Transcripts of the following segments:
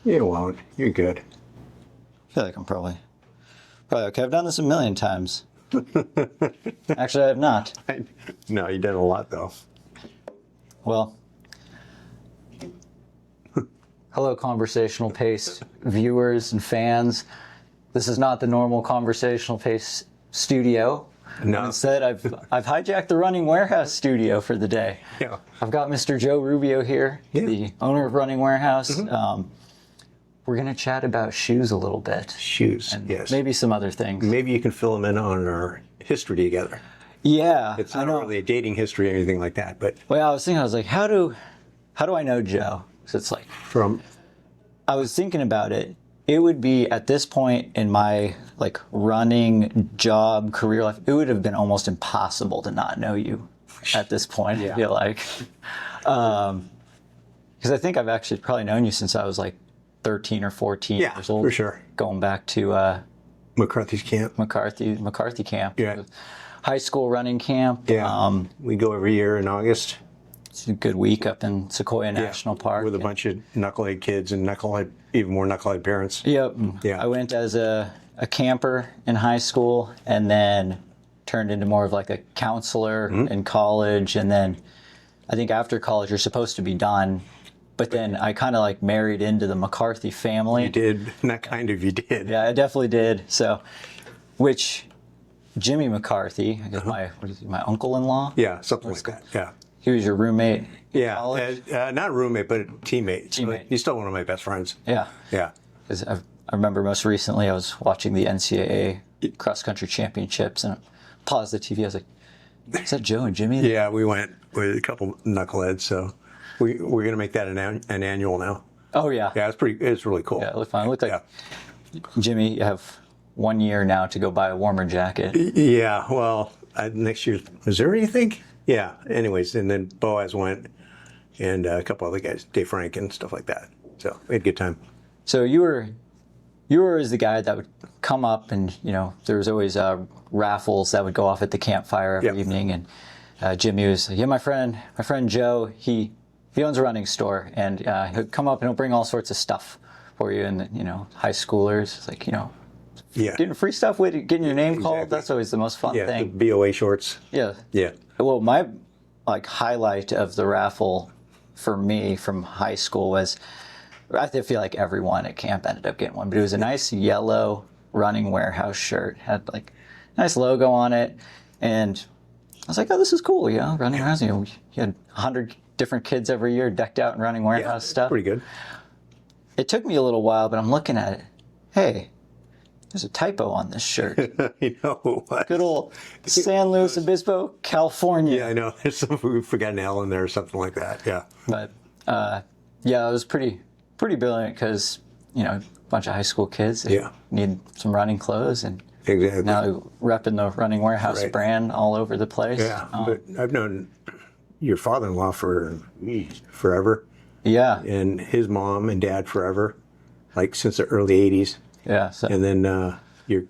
You won't. You're good. I feel like I'm probably okay. I've done this a million times. Actually, I have not. No, you did a lot, though. Well, hello, Conversational Pace viewers and fans. This is not the normal Conversational Pace studio. No. Instead, I've hijacked the Running Warehouse studio for the day. Yeah. I've got Mr. Joe Rubio here, the owner of Running Warehouse. Mm-hmm. We're going to chat about shoes a little bit. Shoes, and yes. maybe some other things. Maybe you can fill them in on our history together. Yeah, It's not really a dating history or anything like that, but well, I was thinking, I was like, how do I know Joe? So it's like, I was thinking about it. It would be at this point in my like running job career life, it would have been almost impossible to not know you at this point. Yeah. I feel like, because I think I've actually probably known you since I was like 13 or 14 years old. For sure. Going back to McCarthy's camp. McCarthy camp. Yeah. High school running camp. Yeah. We go every year in August. It's a good week up in Sequoia National Park. With a bunch of knucklehead kids and even more knucklehead parents. Yep. Yeah. I went as a camper in high school and then turned into more of like a counselor in college. And then I think after college, you're supposed to be done. But then I kind of like married into the McCarthy family. You did. Not kind of, you did. Yeah, I definitely did. So, which Jimmy McCarthy, I guess my uncle-in-law? Yeah, something like that. Yeah. He was your roommate in Yeah. college? Not roommate, but teammate. Teammate. He's still one of my best friends. Yeah. Yeah. 'Cause I remember most recently I was watching the NCAA cross-country championships and I paused the TV. I was like, is that Joe and Jimmy? Yeah, we went with a couple knuckleheads, so we're going to make that an annual now. Oh, yeah. Yeah, it's really cool. Yeah, it looked fun. It looked like, Jimmy, you have 1 year now to go buy a warmer jacket. Yeah, well, next year's Missouri, I think? Yeah, anyways, and then Boaz went, and a couple other guys, Dave Frank and stuff like that. So we had a good time. So you were always the guy that would come up and, there was always raffles that would go off at the campfire every evening. And Jimmy was like, yeah, my friend Joe, he owns a running store and he'll come up and he'll bring all sorts of stuff for you. And, high schoolers, it's like, getting free stuff with getting your name called. That's always the most fun thing. Yeah, the BOA shorts. Yeah. Yeah. Well, my highlight of the raffle for me from high school was, I feel like everyone at camp ended up getting one, but it was a nice yellow Running Warehouse shirt. Had like a nice logo on it. And I was like, oh, this is cool, Running Warehouse. You had 100 different kids every year decked out in Running Warehouse stuff. Pretty good. It took me a little while, but I'm looking at it. Hey, there's a typo on this shirt. What? Good old San Luis Obispo, California. Yeah, I know. We forgot an L in there or something like that. Yeah. But it was pretty brilliant because a bunch of high school kids they need some running clothes and exactly. Now repping the Running Warehouse brand all over the place. Yeah, but I've known your father-in-law for forever. Yeah, and his mom and dad forever, like since the early '80s. Yeah, so. And then your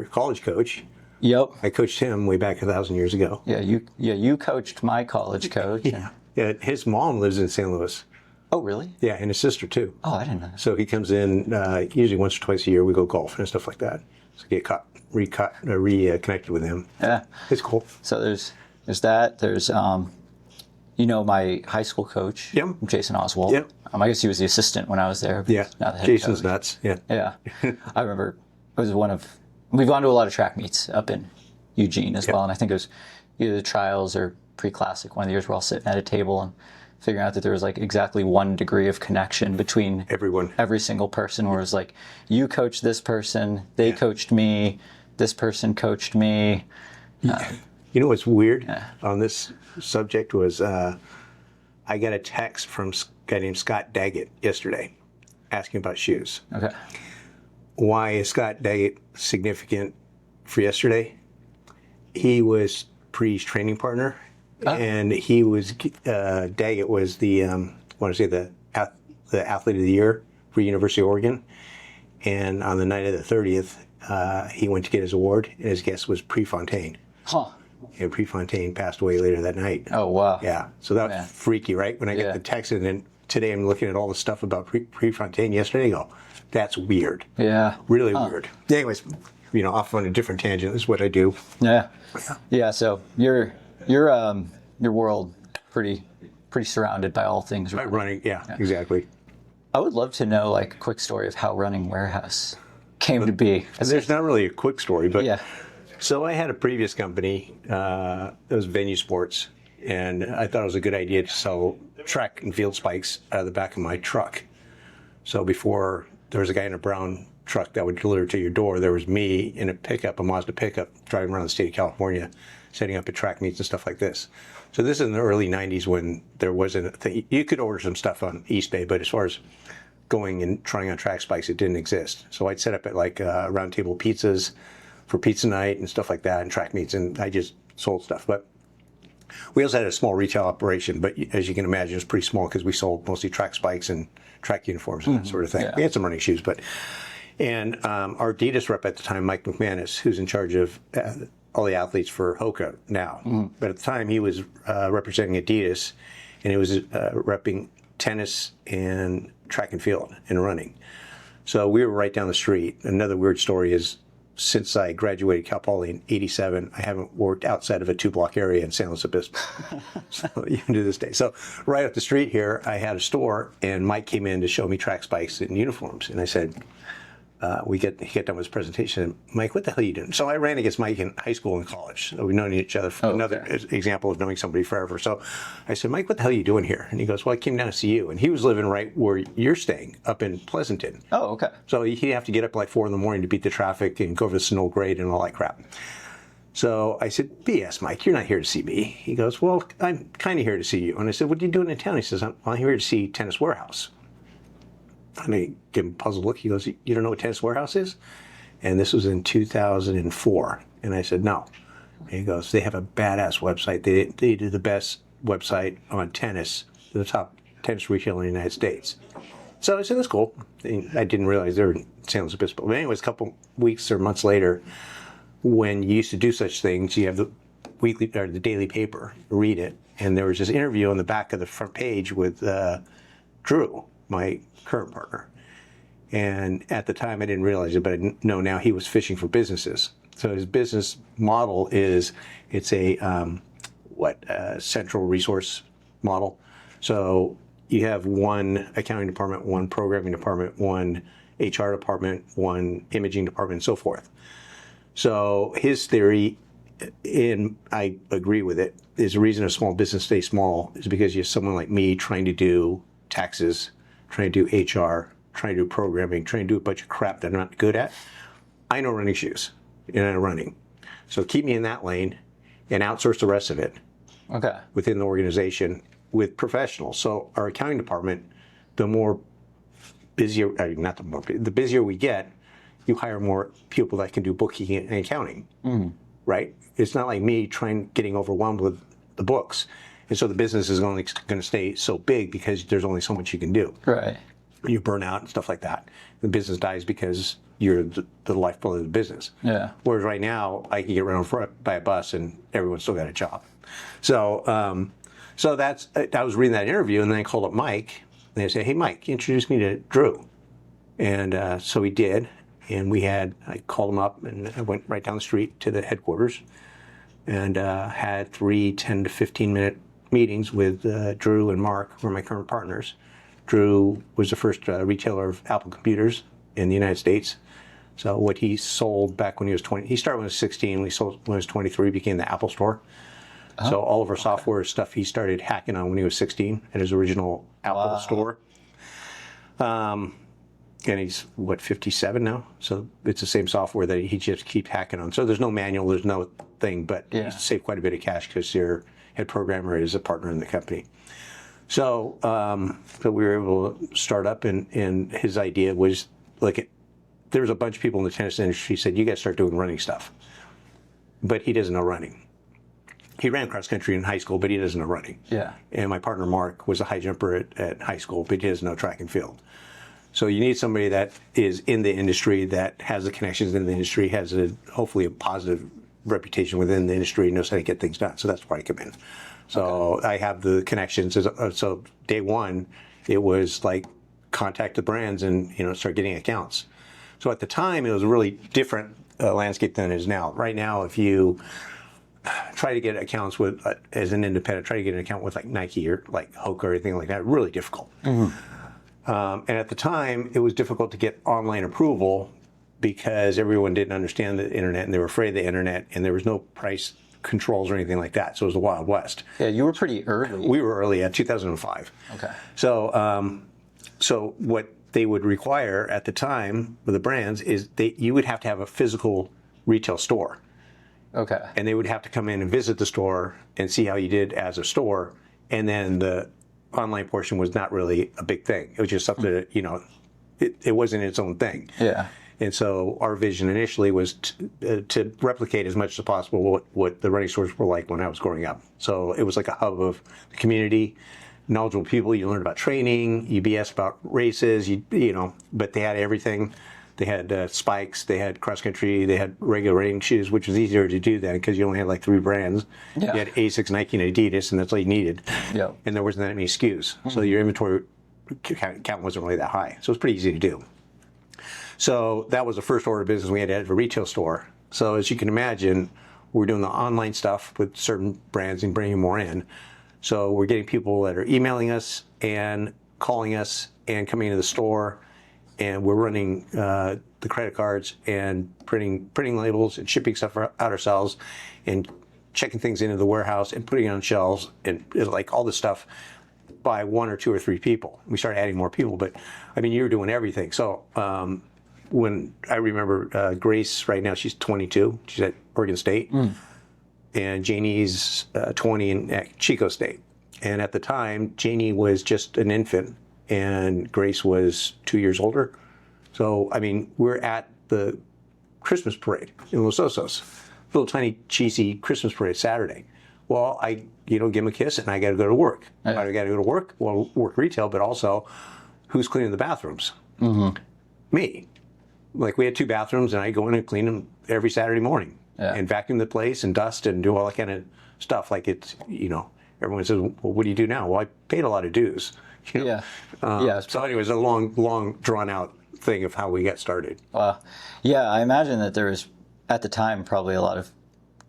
college coach. Yep. I coached him way back 1,000 years ago. Yeah, you coached my college coach. Yeah, his mom lives in St. Louis. Oh, really? Yeah, and his sister too. Oh, I didn't know that. So he comes in usually once or twice a year. We go golfing and stuff like that. So get reconnected with him. Yeah, it's cool. So there's that. There's my high school coach, Jason Oswald. Yep. I guess he was the assistant when I was there. Yeah. Now the head Jason's coach. nuts. Yeah. Yeah. I remember it was we've gone to a lot of track meets up in Eugene as well. And I think it was either the trials or pre-classic. One of the years we're all sitting at a table and figuring out that there was like exactly 1 degree of connection between every single person, where it was like, you coached this person, they coached me, this person coached me. You know what's weird on this subject was I got a text from a guy named Scott Daggett yesterday asking about shoes. Okay. Why is Scott Daggett significant for yesterday? He was Pre's training partner, and he was Daggett was the the athlete of the year for University of Oregon. And on the night of the 30th, he went to get his award, and his guest was Prefontaine. Huh. And Prefontaine passed away later that night. Oh, wow. Yeah. So that was freaky, right? When I got the text, and then today I'm looking at all the stuff about Prefontaine yesterday. I go, that's weird. Yeah. Really weird. Anyways, off on a different tangent. This is what I do. Yeah. Yeah. So your world pretty surrounded by all things By running. Yeah, exactly. I would love to know like a quick story of how running warehouse came to be. There's not really a quick story, but yeah. So I had a previous company. It was Venue Sports, and I thought it was a good idea to sell track and field spikes out of the back of my truck. So before there was a guy in a brown truck that would deliver to your door, there was me in a Mazda pickup, driving around the state of California, setting up at track meets and stuff like this. So this is in the early 90s when there wasn't a thing. You could order some stuff on Eastbay, but as far as going and trying on track spikes, it didn't exist. So I'd set up at like round table pizzas for pizza night and stuff like that, and track meets, and I just sold stuff. But we also had a small retail operation, but as you can imagine, it was pretty small because we sold mostly track spikes and track uniforms and that sort of thing. Yeah. We had some running shoes, and our Adidas rep at the time, Mike McManus, who's in charge of all the athletes for Hoka now. But at the time, he was representing Adidas, and he was repping tennis and track and field and running. So we were right down the street. Another weird story is, since I graduated Cal Poly in '87, I haven't worked outside of a 2-block area in San Luis Obispo. So even to this day. So right up the street here, I had a store, and Mike came in to show me track spikes and uniforms. And I said, he got done with his presentation. Mike, what the hell are you doing? So I ran against Mike in high school and college. So we've known each other for another example of knowing somebody forever. So I said, Mike, what the hell are you doing here? And he goes, well, I came down to see you. And he was living right where you're staying, up in Pleasanton. Oh, okay. So he'd have to get up like 4 in the morning to beat the traffic and go over the snow grade and all that crap. So I said, BS, Mike, you're not here to see me. He goes, well, I'm kind of here to see you. And I said, what are you doing in town? He says, I'm here to see Tennis Warehouse. And I give him a puzzled look. He goes, you don't know what Tennis Warehouse is? And this was in 2004. And I said, no. And he goes, they have a badass website. They do the best website on tennis, the top tennis retailer in the United States. So I said, that's cool. And I didn't realize they were in San Luis Obispo. But anyways, a couple weeks or months later, when you used to do such things, you have the weekly or the daily paper, read it. And there was this interview on the back of the front page with Drew, my current partner. And at the time I didn't realize it, but I know now he was fishing for businesses. So his business model is, it's a central resource model. So you have one accounting department, one programming department, one HR department, one imaging department, and so forth. So his theory, and I agree with it, is the reason a small business stays small is because you have someone like me trying to do taxes, trying to do HR, trying to do programming, trying to do a bunch of crap that I'm not good at. I know running shoes, and I know running. So keep me in that lane and outsource the rest of it within the organization with professionals. So our accounting department, the busier we get, you hire more people that can do bookkeeping and accounting, right? It's not like me getting overwhelmed with the books. And so the business is only going to stay so big because there's only so much you can do. Right. You burn out and stuff like that. The business dies because you're the lifeblood of the business. Yeah. Whereas right now, I can get run over by a bus and everyone's still got a job. So, I was reading that interview, and then I called up Mike, and they said, "Hey, Mike, introduce me to Drew." And so he did, and I called him up, and I went right down the street to the headquarters, and had 3 10 to 15 minute meetings with Drew and Mark, who are my current partners. Drew was the first retailer of Apple computers in the United States. So what he sold back when he was 20, he started when he was 16, we sold when he was 23, became the Apple Store. So all of our software stuff he started hacking on when he was 16 at his original Apple store. And he's, 57 now? So it's the same software that he just keeps hacking on. So there's no manual, there's no thing, but he saved quite a bit of cash because their head programmer is a partner in the company. So, we were able to start up, and his idea was, there was a bunch of people in the tennis industry who said, you got to start doing running stuff. But he doesn't know running. He ran cross country in high school, but he doesn't know running. Yeah. And my partner Mark was a high jumper at high school, but he doesn't know track and field. So you need somebody that is in the industry, that has the connections in the industry, has hopefully a positive reputation within the industry, knows how to get things done. So that's where I come in. So I have the connections. So day one, It was like contact the brands and start getting accounts. So at the time, it was a really different landscape than it is now. Right now, if you try to get accounts with as an independent, try to get an account with like Nike or like Hoka or anything like that, really difficult. And at the time, it was difficult to get online approval because everyone didn't understand the internet and they were afraid of the internet, and there was no price controls or anything like that. So it was the Wild West. Yeah, you were pretty early. We were early at 2005. Okay. So what they would require at the time with the brands is you would have to have a physical retail store. Okay. And they would have to come in and visit the store and see how you did as a store. And then the online portion was not really a big thing. It was just something that, it wasn't its own thing. Yeah. And so our vision initially was to replicate as much as possible what the running stores were like when I was growing up. So it was like a hub of the community, knowledgeable people. You learned about training, you BS about races, but they had everything. They had spikes, they had cross country, they had regular running shoes, which was easier to do then because you only had like 3 brands. Yeah. You had Asics, Nike, and Adidas, and that's all you needed. Yeah. And there wasn't that many SKUs. So your inventory count wasn't really that high. So it was pretty easy to do. So that was the first order of business we had to have a retail store. So as you can imagine, we're doing the online stuff with certain brands and bringing more in. So we're getting people that are emailing us and calling us and coming into the store, and we're running the credit cards and printing labels and shipping stuff out ourselves and checking things into the warehouse and putting it on shelves and like all this stuff by 1 or 2 or 3 people. We started adding more people, but I mean, you were doing everything. So when I remember Grace right now, she's 22. She's at Oregon State. And Janie's 20 at Chico State. And at the time, Janie was just an infant and Grace was 2 years older. So, I mean, we're at the Christmas parade in Los Osos, little tiny cheesy Christmas parade Saturday. Well, I give them a kiss and I got to go to work. Yeah. I got to go to work. Well, work retail, but also who's cleaning the bathrooms? Me. Like we had 2 bathrooms and I go in and clean them every Saturday morning. Yeah. And vacuum the place and dust and do all that kind of stuff. Like it's, everyone says, well, what do you do now? Well, I paid a lot of dues. Yeah. So anyways, a long drawn out thing of how we got started. Yeah, I imagine that there was, at the time, probably a lot of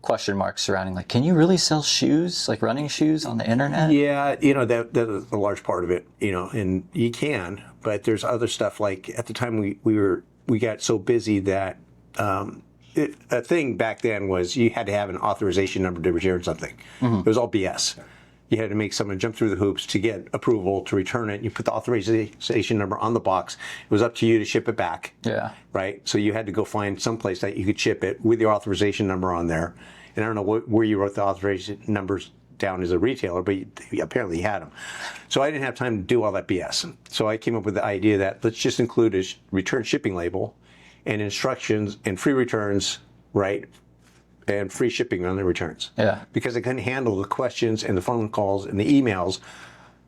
question marks surrounding, like, can you really sell shoes, like running shoes on the internet? Yeah, that is a large part of it, and you can, but there's other stuff. Like at the time we got so busy that, a thing back then was you had to have an authorization number to return something. It was all BS. You had to make someone jump through the hoops to get approval to return it. You put the authorization number on the box. It was up to you to ship it back. Yeah. Right? So you had to go find some place that you could ship it with your authorization number on there. And I don't know where you wrote the authorization numbers down as a retailer, but apparently you had them. So I didn't have time to do all that BS. So I came up with the idea that let's just include a return shipping label and instructions and free returns, right? And free shipping on the returns. Yeah. Because I couldn't handle the questions and the phone calls and the emails,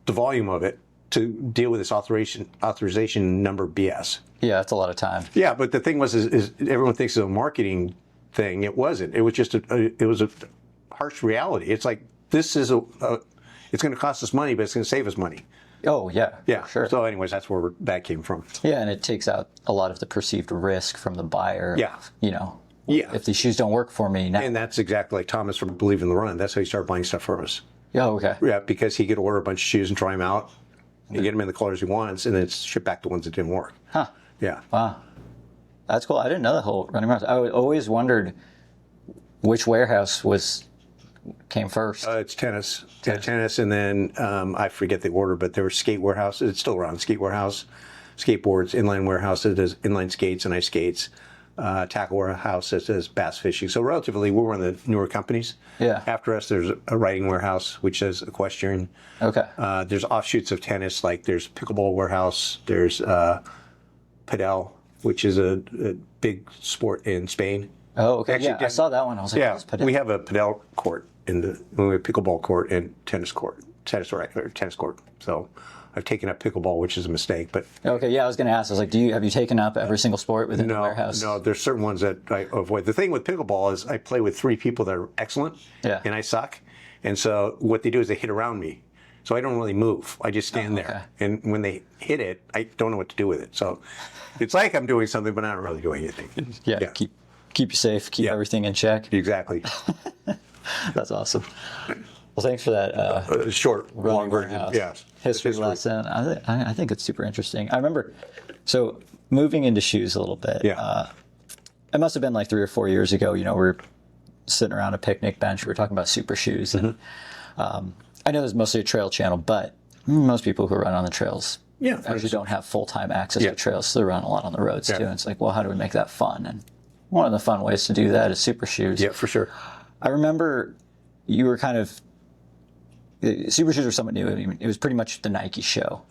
the volume of it, to deal with this authorization number BS. Yeah, that's a lot of time. Yeah, but the thing was, is everyone thinks it's a marketing thing. It wasn't. It was just it was a harsh reality. It's like, this is it's going to cost us money, but it's going to save us money. Oh, yeah. Yeah. Sure. So anyways, that's where that came from. Yeah, and it takes out a lot of the perceived risk from the buyer. Yeah. Yeah. If these shoes don't work for me now. And that's exactly like Thomas from Believe in the Run. That's how he started buying stuff from us. Yeah, okay. Yeah, because he could order a bunch of shoes and try them out and get them in the colors he wants, and then ship back the ones that didn't work. Huh. Yeah. Wow. That's cool. I didn't know the whole running around. I always wondered which warehouse came first. It's tennis. Yeah, tennis, and then I forget the order, but there were skate warehouses. It's still around. Skate warehouse, skateboards, inline warehouse that does inline skates and ice skates. Tackle warehouse that does bass fishing. So relatively, we're one of the newer companies. Yeah. After us, there's a riding warehouse, which does equestrian. Okay. There's offshoots of tennis, like there's pickleball warehouse. There's padel, which is a big sport in Spain. Oh, okay. Actually, yeah, I saw that one. I was like, yeah, what's padel? we have a padel court we have a pickleball court and tennis court, tennis court. So I've taken up pickleball, which is a mistake, but okay, yeah, I was going to ask. I was like, have you taken up every single sport within the warehouse? No, there's certain ones that I avoid. The thing with pickleball is I play with 3 people that are excellent, and I suck. And so what they do is they hit around me. So I don't really move. I just stand okay. there. And when they hit it, I don't know what to do with it. So it's like I'm doing something, but I'm not really doing anything. Yeah. Keep you safe. Keep everything in check. Exactly. That's awesome. Well, thanks for that. Short, long version. Yeah. History lesson. I think it's super interesting. I remember, so moving into shoes a little bit. Yeah. It must have been like 3 or 4 years ago. we're sitting around a picnic bench. We were talking about super shoes. And I know there's mostly a trail channel, but most people who run on the trails actually don't have full-time access to trails. So they run a lot on the roads too. And it's like, well, how do we make that fun? And one of the fun ways to do that is super shoes. Yeah, for sure. I remember you were kind of, super shoes were somewhat new. I mean, it was pretty much the Nike show.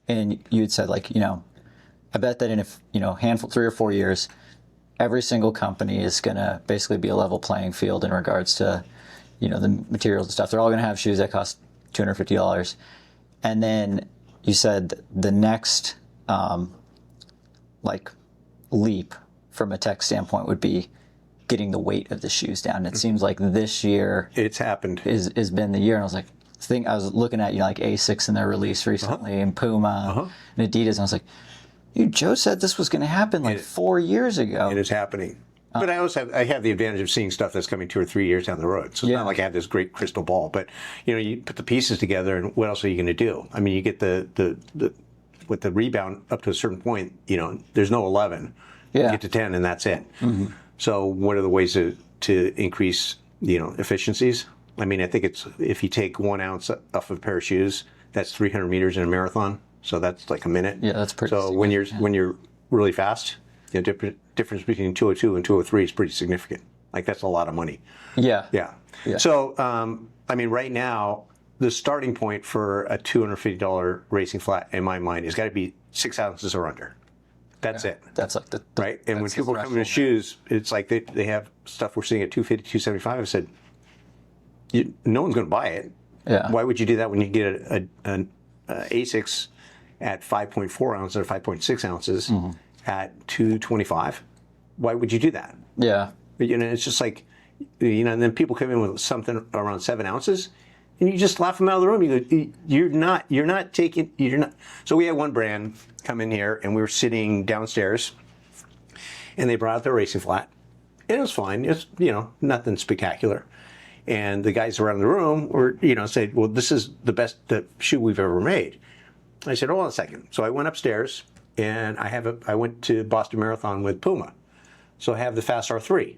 And you had said like, I bet that in a handful, 3 or 4 years, every single company is going to basically be a level playing field in regards to, the materials and stuff. They're all going to have shoes that cost $250. And then you said the next, leap from a tech standpoint would be getting the weight of the shoes down. It seems like this year it's happened has been the year. And I was like, I was looking at like Asics in their release recently, and Puma and Adidas, and I was like, dude, Joe said this was going to happen like 4 years ago. It is happening. But I have the advantage of seeing stuff that's coming 2 or 3 years down the road. So it's not like I have this great crystal ball. But you put the pieces together, and what else are you going to do? I mean, you get the with the rebound up to a certain point. There's no 11. You get to 10, and that's it. So what are the ways to increase efficiencies? I mean, I think it's if you take 1 ounce off of a pair of shoes, that's 300 meters in a marathon. So that's like a minute. Yeah, that's pretty. So when you're really fast, the difference between 202 and 203 is pretty significant. Like that's a lot of money. Yeah. So I mean, right now the starting point for a $250 racing flat in my mind has got to be 6 ounces or under. That's it. That's like the right. And when people come into shoes, it's like they have stuff we're seeing at 250, 275. I said, no one's going to buy it. Yeah. Why would you do that when you get an Asics at 5.4 ounces or 5.6 ounces at 225? Why would you do that? Yeah. But, it's just like, and then people come in with something around 7 ounces, and you just laugh them out of the room. You go, you're not taking. So we had one brand come in here, and we were sitting downstairs, and they brought out their racing flat, and it was fine. It's nothing spectacular. And the guys around the room were said, well, this is the shoe we've ever made. I said, hold on a second. So I went upstairs, and I went to Boston Marathon with Puma, so I have the Fast R3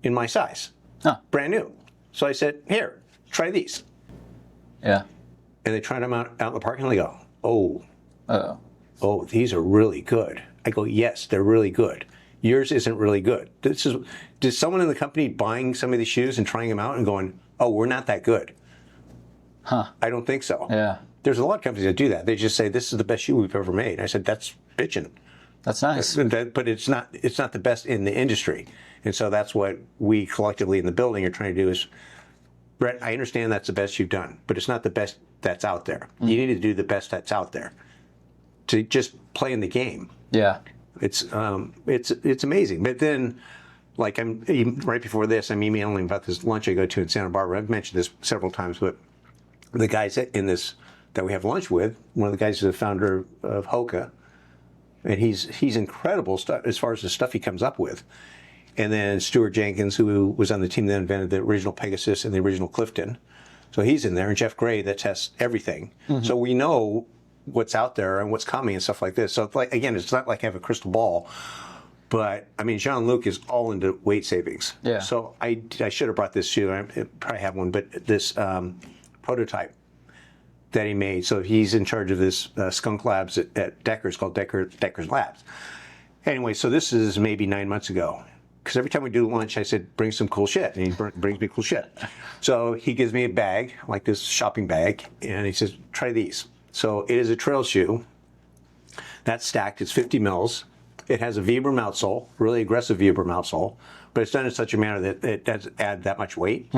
in my size, brand new. So I said, here, try these. Yeah. And they tried them out in the parking lot. And they go, oh, these are really good. I go, yes, they're really good. Yours isn't really good. Did someone in the company buying some of these shoes and trying them out and going, oh, we're not that good? I don't think so. Yeah. There's a lot of companies that do that. They just say, this is the best shoe we've ever made. I said, that's bitching. That's nice. But it's not the best in the industry. And so that's what we collectively in the building are trying to do is, Brett, I understand that's the best you've done, but it's not the best that's out there. You need to do the best that's out there to just play in the game. Yeah. It's amazing. But then, like right before this, I'm emailing about this lunch I go to in Santa Barbara. I've mentioned this several times, but the guys in this that we have lunch with, one of the guys is the founder of Hoka, and he's incredible as far as the stuff he comes up with. And then Stuart Jenkins, who was on the team that invented the original Pegasus and the original Clifton, so he's in there, and Jeff Gray that tests everything. So we know what's out there and what's coming and stuff like this. So it's not like I have a crystal ball, but I mean, Jean-Luc is all into weight savings. Yeah. So I should have brought this shoe. I probably have one, but this prototype that he made. So he's in charge of this skunk labs at Deckers called Deckers Labs. Anyway, so this is maybe 9 months ago. Because every time we do lunch, I said, bring some cool shit. And he brings me cool shit. So he gives me a bag, like this shopping bag, and he says, try these. So it is a trail shoe. That's stacked. It's 50 mils. It has a Vibram outsole, really aggressive Vibram outsole, but it's done in such a manner that it doesn't add that much weight.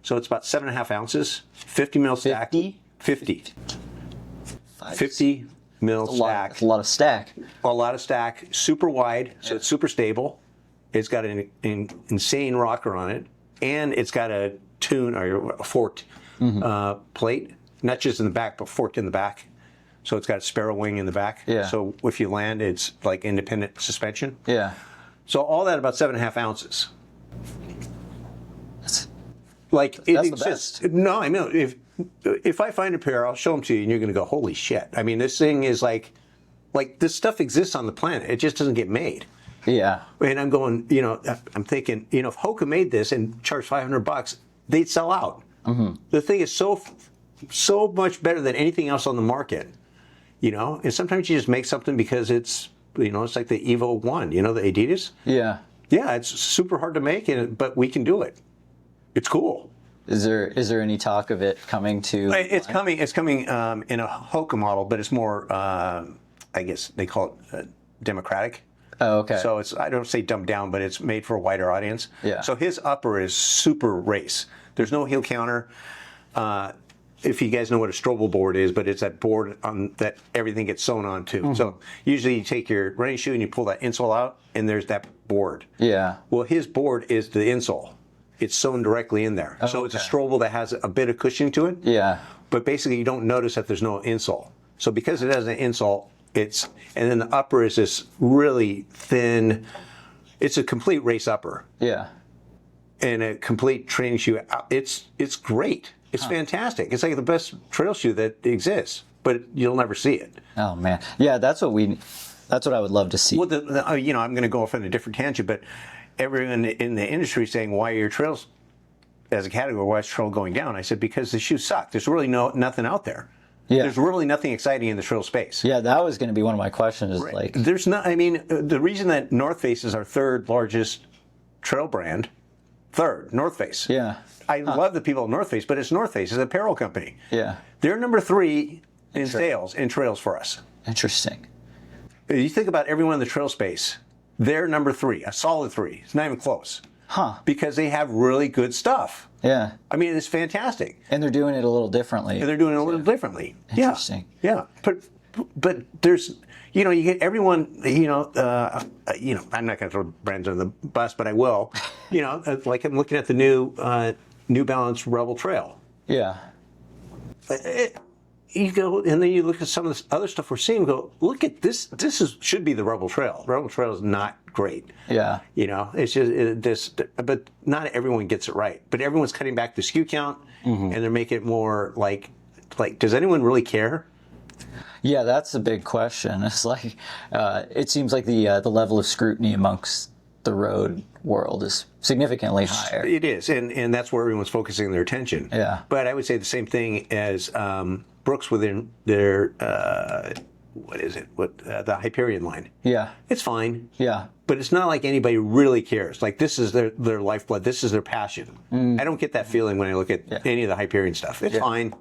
So it's about 7.5 ounces, 50 mil stack. 50 mil stack. That's a lot of stack. A lot of stack, super wide, so it's super stable. It's got an insane rocker on it, and it's got a tune or a forked plate. not just in the back, but forked in the back. So it's got a sparrow wing in the back. Yeah. So if you land, it's like independent suspension. Yeah. So all that about 7.5 ounces. That's Like it the exists. best. No, I know. If I find a pair, I'll show them to you, and you're going to go, "Holy shit!" I mean, this thing is like this stuff exists on the planet. It just doesn't get made. Yeah. And I'm going, I'm thinking, if Hoka made this and charged $500, they'd sell out. Mm-hmm. The thing is so much better than anything else on the market. And sometimes you just make something because it's like the Evo 1, the Adidas. Yeah. Yeah, it's super hard to make, but we can do it. It's cool. Is there any talk of it coming to? It's coming in a Hoka model, but it's more, I guess they call it democratic. Oh, okay. So I don't say dumbed down, but it's made for a wider audience. Yeah. So his upper is super race. There's no heel counter. If you guys know what a Strobel board is, but it's that board that everything gets sewn onto. Mm-hmm. So usually you take your running shoe and you pull that insole out, and there's that board. Yeah. Well, his board is the insole. It's sewn directly in there. Oh, so it's a okay. Strobel that has a bit of cushioning to it. Yeah. But basically you don't notice that there's no insole. So because it has an insole, and then the upper is this really thin, it's a complete race upper. Yeah. And a complete training shoe. It's great. It's fantastic. It's like the best trail shoe that exists, but you'll never see it. Oh man. Yeah, that's what I would love to see. Well, I'm going to go off on a different tangent, but everyone in the industry is saying, why are your trails, as a category, why is trail going down? I said, because the shoes suck. There's really nothing out there. Yeah. There's really nothing exciting in the trail space. Yeah, that was going to be one of my questions. Is Right. like, There's not. I mean, the reason that North Face is our third largest trail brand, North Face. yeah, I love the people at North Face, but it's North Face. It's an apparel company. yeah, They're number 3 in sales in trails for us. interesting. You think about everyone in the trail space, they're number 3, a solid 3. It's not even close. Huh? Because they have really good stuff. Yeah, I mean, it's fantastic. and they're doing it a little differently. And they're doing it a little differently. Interesting. Yeah. But there's, you get everyone, I'm not going to throw brands on the bus, but I will. Like I'm looking at the New Balance Rebel Trail. Yeah, You go, and then you look at some of this other stuff we're seeing, and go, look at this. Should be the Rebel Trail. Rebel Trail is not great. yeah, It's just but not everyone gets it right. But everyone's cutting back the SKU count, and they're making it more like, does anyone really care? yeah. That's a big question. It's like, it seems like the level of scrutiny amongst the road world is significantly higher. It is, and that's where everyone's focusing their attention. Yeah. But I would say the same thing as Brooks within their the Hyperion line. Yeah, It's fine. yeah, But it's not like anybody really cares. Like this is their lifeblood. This is their passion. I don't get that feeling when I look at any of the Hyperion stuff. It's fine.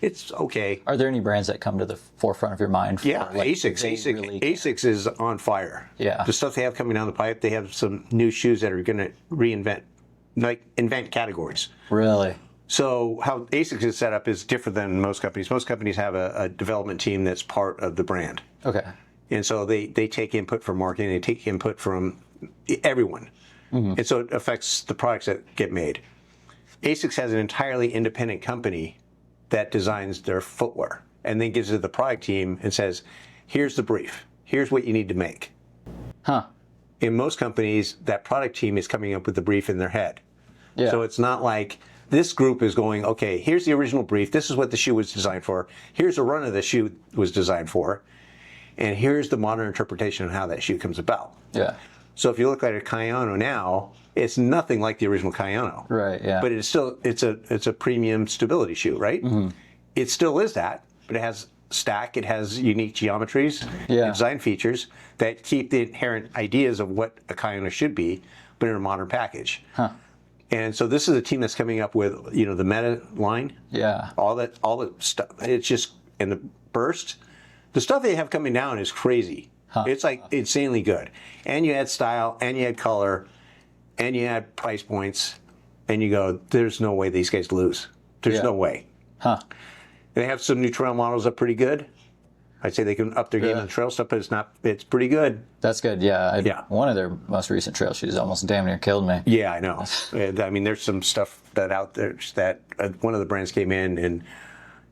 It's okay. Are there any brands that come to the forefront of your mind? For, Yeah, like, Asics. they really care? Asics is on fire. Yeah. The stuff they have coming down the pipe, they have some new shoes that are going to invent categories. Really? So how ASICS is set up is different than most companies. Most companies have a development team that's part of the brand. Okay. And so they take input from marketing, they take input from everyone. And so it affects the products that get made. ASICS has an entirely independent company that designs their footwear and then gives it to the product team and says, here's the brief. Here's what you need to make. Huh. In most companies, that product team is coming up with the brief in their head. Yeah. So it's not like this group is going, okay, here's the original brief. This is what the shoe was designed for. Here's the run of the shoe was designed for. And here's the modern interpretation of how that shoe comes about. Yeah. So if you look at a Kayano now, it's nothing like the original Kayano. Right. Yeah. But it's a premium stability shoe, right? It still is that, but it has stack, it has unique geometries, Yeah. design features that keep the inherent ideas of what a Kayano should be, but in a modern package. Huh. And so this is a team that's coming up with, the Meta line, Yeah. all the stuff. It's just, and the Burst, the stuff they have coming down is crazy. It's like insanely good. And you add style, and you add color, and you add price points, and you go, there's no way these guys lose. There's Yeah. no way. Huh. They have some new trail models that are pretty good. I'd say they can up their game in the trail stuff, but it's pretty good. That's good. Yeah. Yeah. One of their most recent trail shoes almost damn near killed me. Yeah, I know. I mean, there's some stuff that out there that one of the brands came in and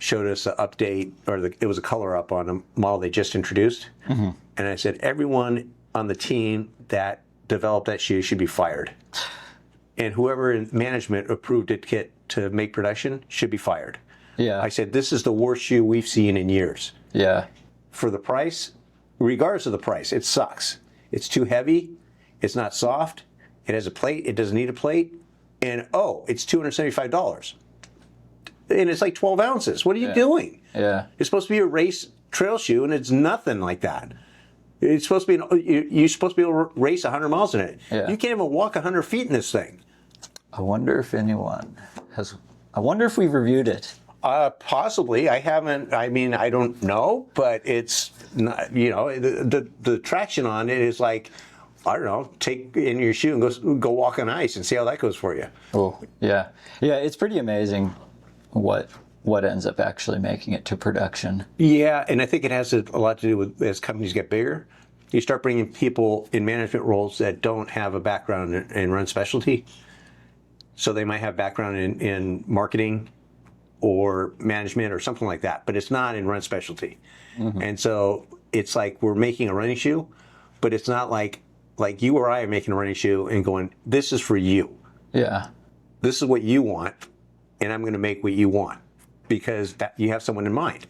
showed us an update, or it was a color up on a model they just introduced. And I said, everyone on the team that developed that shoe should be fired. And whoever in management approved it to make production should be fired. Yeah. I said, this is the worst shoe we've seen in years. Yeah. For the price, regardless of the price, it sucks. It's too heavy. It's not soft. It has a plate. It doesn't need a plate. And it's $275. And it's like 12 ounces. What are you doing? Yeah. It's supposed to be a race trail shoe, and it's nothing like that. It's supposed to be, you're supposed to be able to race 100 miles in it. Yeah. You can't even walk 100 feet in this thing. I wonder if anyone has, I wonder if we've reviewed it. Possibly. I haven't, I don't know, but it's not, the traction on it is like, I don't know, take in your shoe and go walk on ice and see how that goes for you. Oh, yeah. Yeah, it's pretty amazing what ends up actually making it to production. Yeah, and I think it has a lot to do with, as companies get bigger, you start bringing people in management roles that don't have a background in run specialty. So they might have background in marketing or management or something like that, but it's not in run specialty. And so it's like we're making a running shoe, but it's not like you or I are making a running shoe and going, this is for you. Yeah. This is what you want, and I'm going to make what you want because you have someone in mind.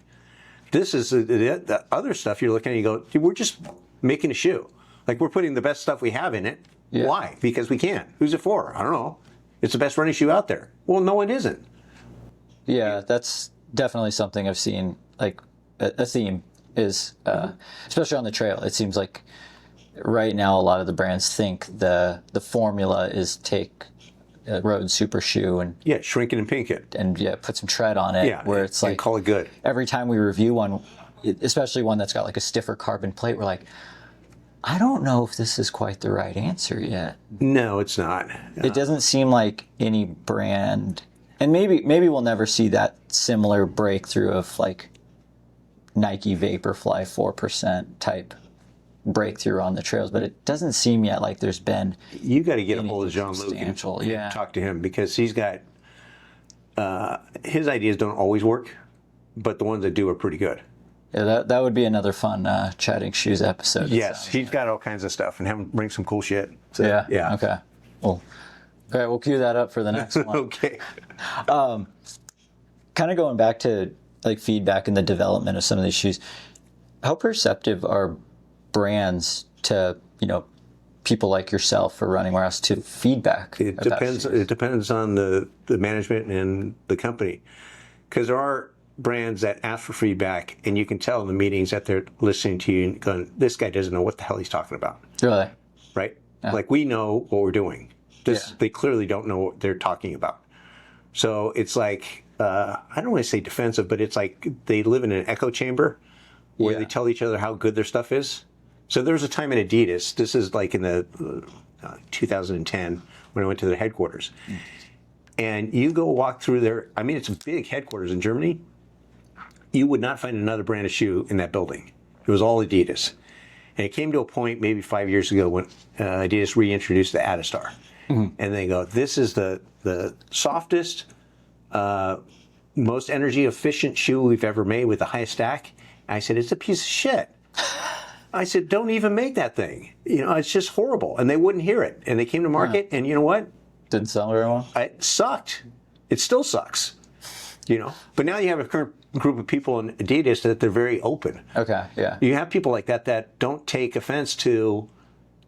This is the other stuff you're looking at, you go, we're just making a shoe. Like we're putting the best stuff we have in it. Yeah. Why? Because we can. Who's it for? I don't know. It's the best running shoe out there. Well, no, it isn't. Yeah, that's definitely something I've seen, like a theme is, especially on the trail. It seems like right now a lot of the brands think the formula is take a road super shoe and shrink it and pink it. And put some tread on it. Yeah, where it's like, and call it good. Every time we review one, especially one that's got like a stiffer carbon plate, we're like, I don't know if this is quite the right answer yet. No, it's not. It doesn't seem like any brand, and maybe we'll never see that similar breakthrough of like Nike Vaporfly 4% type breakthrough on the trails, but it doesn't seem yet like there's been. You got to get a hold of Jean-Luc and talk to him because he's got his ideas don't always work, but the ones that do are pretty good. Yeah, that would be another fun chatting shoes episode. Yes, he's got all kinds of stuff and have him bring some cool shit. So, yeah. Okay. Well, okay, we'll cue that up for the next one. Okay. Kind of going back to like feedback in the development of some of these shoes, how perceptive are brands to, people like yourself or Running Warehouse to feedback? It depends. It depends on the management and the company, because there are brands that ask for feedback, and you can tell in the meetings that they're listening to you and going, "This guy doesn't know what the hell he's talking about." Really? Right? Yeah. Like we know what we're doing. They clearly don't know what they're talking about. So it's like I don't want to say defensive, but it's like they live in an echo chamber where they tell each other how good their stuff is. So there was a time in Adidas, this is like in the 2010 when I went to their headquarters. And you go walk through their, it's a big headquarters in Germany. You would not find another brand of shoe in that building. It was all Adidas. And it came to a point maybe 5 years ago when Adidas reintroduced the Adistar. And they go, this is the softest, most energy efficient shoe we've ever made with the highest stack. And I said, it's a piece of shit. I said, don't even make that thing. It's just horrible. And they wouldn't hear it. And they came to market, and you know what? Didn't sell very well? It sucked. It still sucks. But now you have a current group of people in Adidas that they're very open. Okay, yeah. You have people like that don't take offense to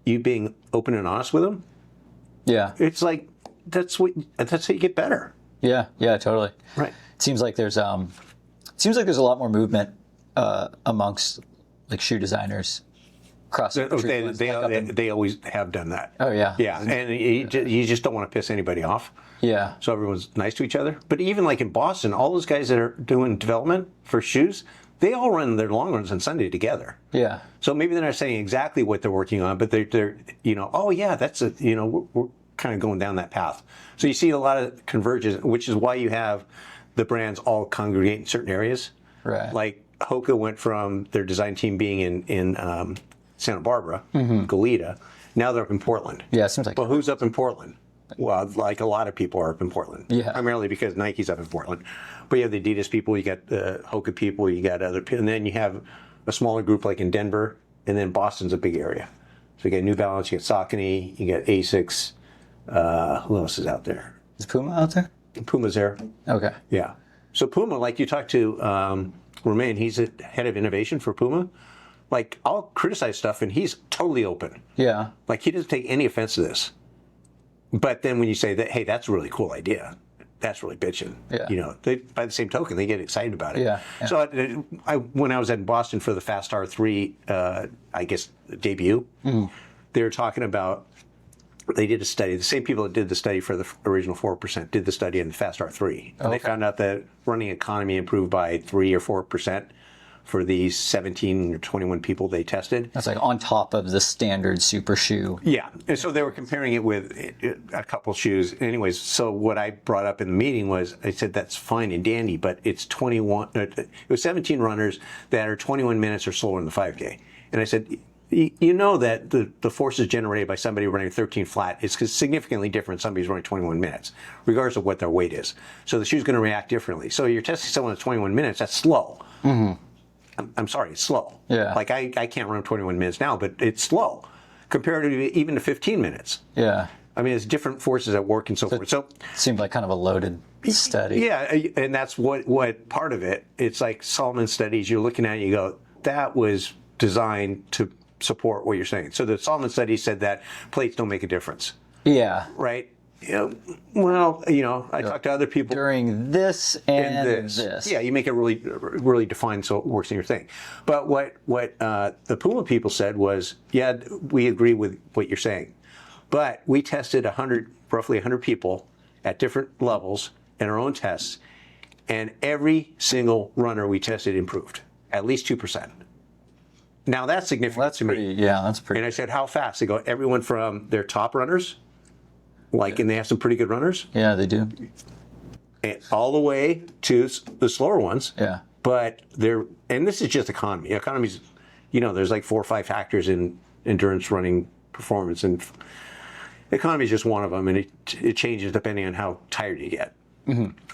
you being open and honest with them. Yeah. It's like, that's how you get better. Yeah, totally. Right. It seems like there's a lot more movement amongst like shoe designers across the country. They always have done that. Oh yeah. Yeah, and you just don't want to piss anybody off. Yeah. So everyone's nice to each other. But even like in Boston, all those guys that are doing development for shoes, they all run their long runs on Sunday together. Yeah. So maybe they're not saying exactly what they're working on, but they're oh yeah, that's we're kind of going down that path. So you see a lot of convergence, which is why you have the brands all congregate in certain areas. Right. Like Hoka went from their design team being in Santa Barbara, Goleta. Now they're up in Portland. Yeah, it seems like. Well, who's up in Portland? Well, like a lot of people are up in Portland. Yeah. Primarily because Nike's up in Portland. But you have the Adidas people, you got the Hoka people, you got other people, and then you have a smaller group like in Denver, and then Boston's a big area. So you got New Balance, you got Saucony, you got Asics. Who else is out there? Is Puma out there? Puma's there. Okay. Yeah. So Puma, like you talked to Romain, he's the head of innovation for Puma. Like, I'll criticize stuff, and he's totally open. Yeah. Like, he doesn't take any offense to this. But then when you say that, hey, that's a really cool idea, that's really bitching. Yeah. You know, they, by the same token, they get excited about it. Yeah. So when I was in Boston for the Fast R3, I guess, debut, they were talking about, they did a study, the same people that did the study for the original 4% did the study in the Fast R3. And they found out that running economy improved by 3 or 4% for these 17 or 21 people they tested. That's like on top of the standard super shoe. Yeah, and so they were comparing it with a couple shoes. Anyways, so what I brought up in the meeting was, I said that's fine and dandy, but it's 21. It was 17 runners that are 21 minutes or slower in the 5K, and I said, you know that the forces generated by somebody running 13 flat is significantly different than somebody's running 21 minutes, regardless of what their weight is. So the shoe's going to react differently. So you're testing someone at 21 minutes, that's slow. I'm sorry, it's slow. Yeah. Like I can't run 21 minutes now, but it's slow compared to even to 15 minutes. Yeah. I mean, it's different forces at work and so forth. So it seemed like kind of a loaded study. yeah, and that's what part of it. It's like Solomon studies. You're looking at it, you go, that was designed to support what you're saying. So the Solomon study said that plates don't make a difference, Yeah. right? Well, I talked to other people During this and this. Yeah, you make it really defined so it works in your thing. But what the Puma people said was, yeah, we agree with what you're saying, but we tested roughly 100 people at different levels in our own tests, and every single runner we tested improved at least 2%. Now that's significant That's to me. pretty. Yeah, that's pretty. And I said, how fast? They go, everyone from their top runners, and they have some pretty good runners, Yeah, they do. and all the way to the slower ones. Yeah. But and this is just economy. Economy's, there's like 4 or 5 factors in endurance running performance, and economy is just one of them, and it changes depending on how tired you get.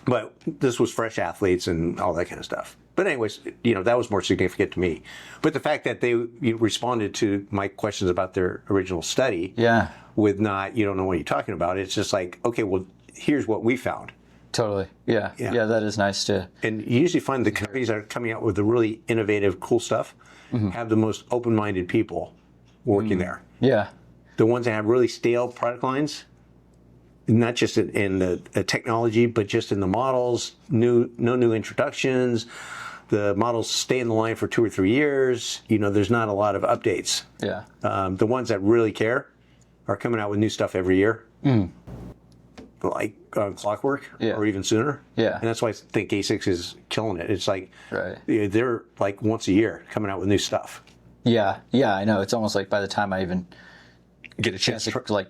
But this was fresh athletes and all that kind of stuff. But anyways, that was more significant to me. But the fact that they responded to my questions about their original study, Yeah. with you don't know what you're talking about. It's just like, okay, well, here's what we found. Totally. Yeah. Yeah. Yeah, that is nice to. And you usually find the companies that are coming out with the really innovative, cool stuff have the most open-minded people working there. Yeah. The ones that have really stale product lines, not just in the technology, but just in the models, no new introductions. The models stay in the line for 2 or 3 years. There's not a lot of updates. Yeah. The ones that really care are coming out with new stuff every year, like clockwork, Yeah. or even sooner. Yeah. And that's why I think Asics is killing it. It's like Right. they're like once a year coming out with new stuff. Yeah. Yeah. I know. It's almost like by the time I even Get a chance to like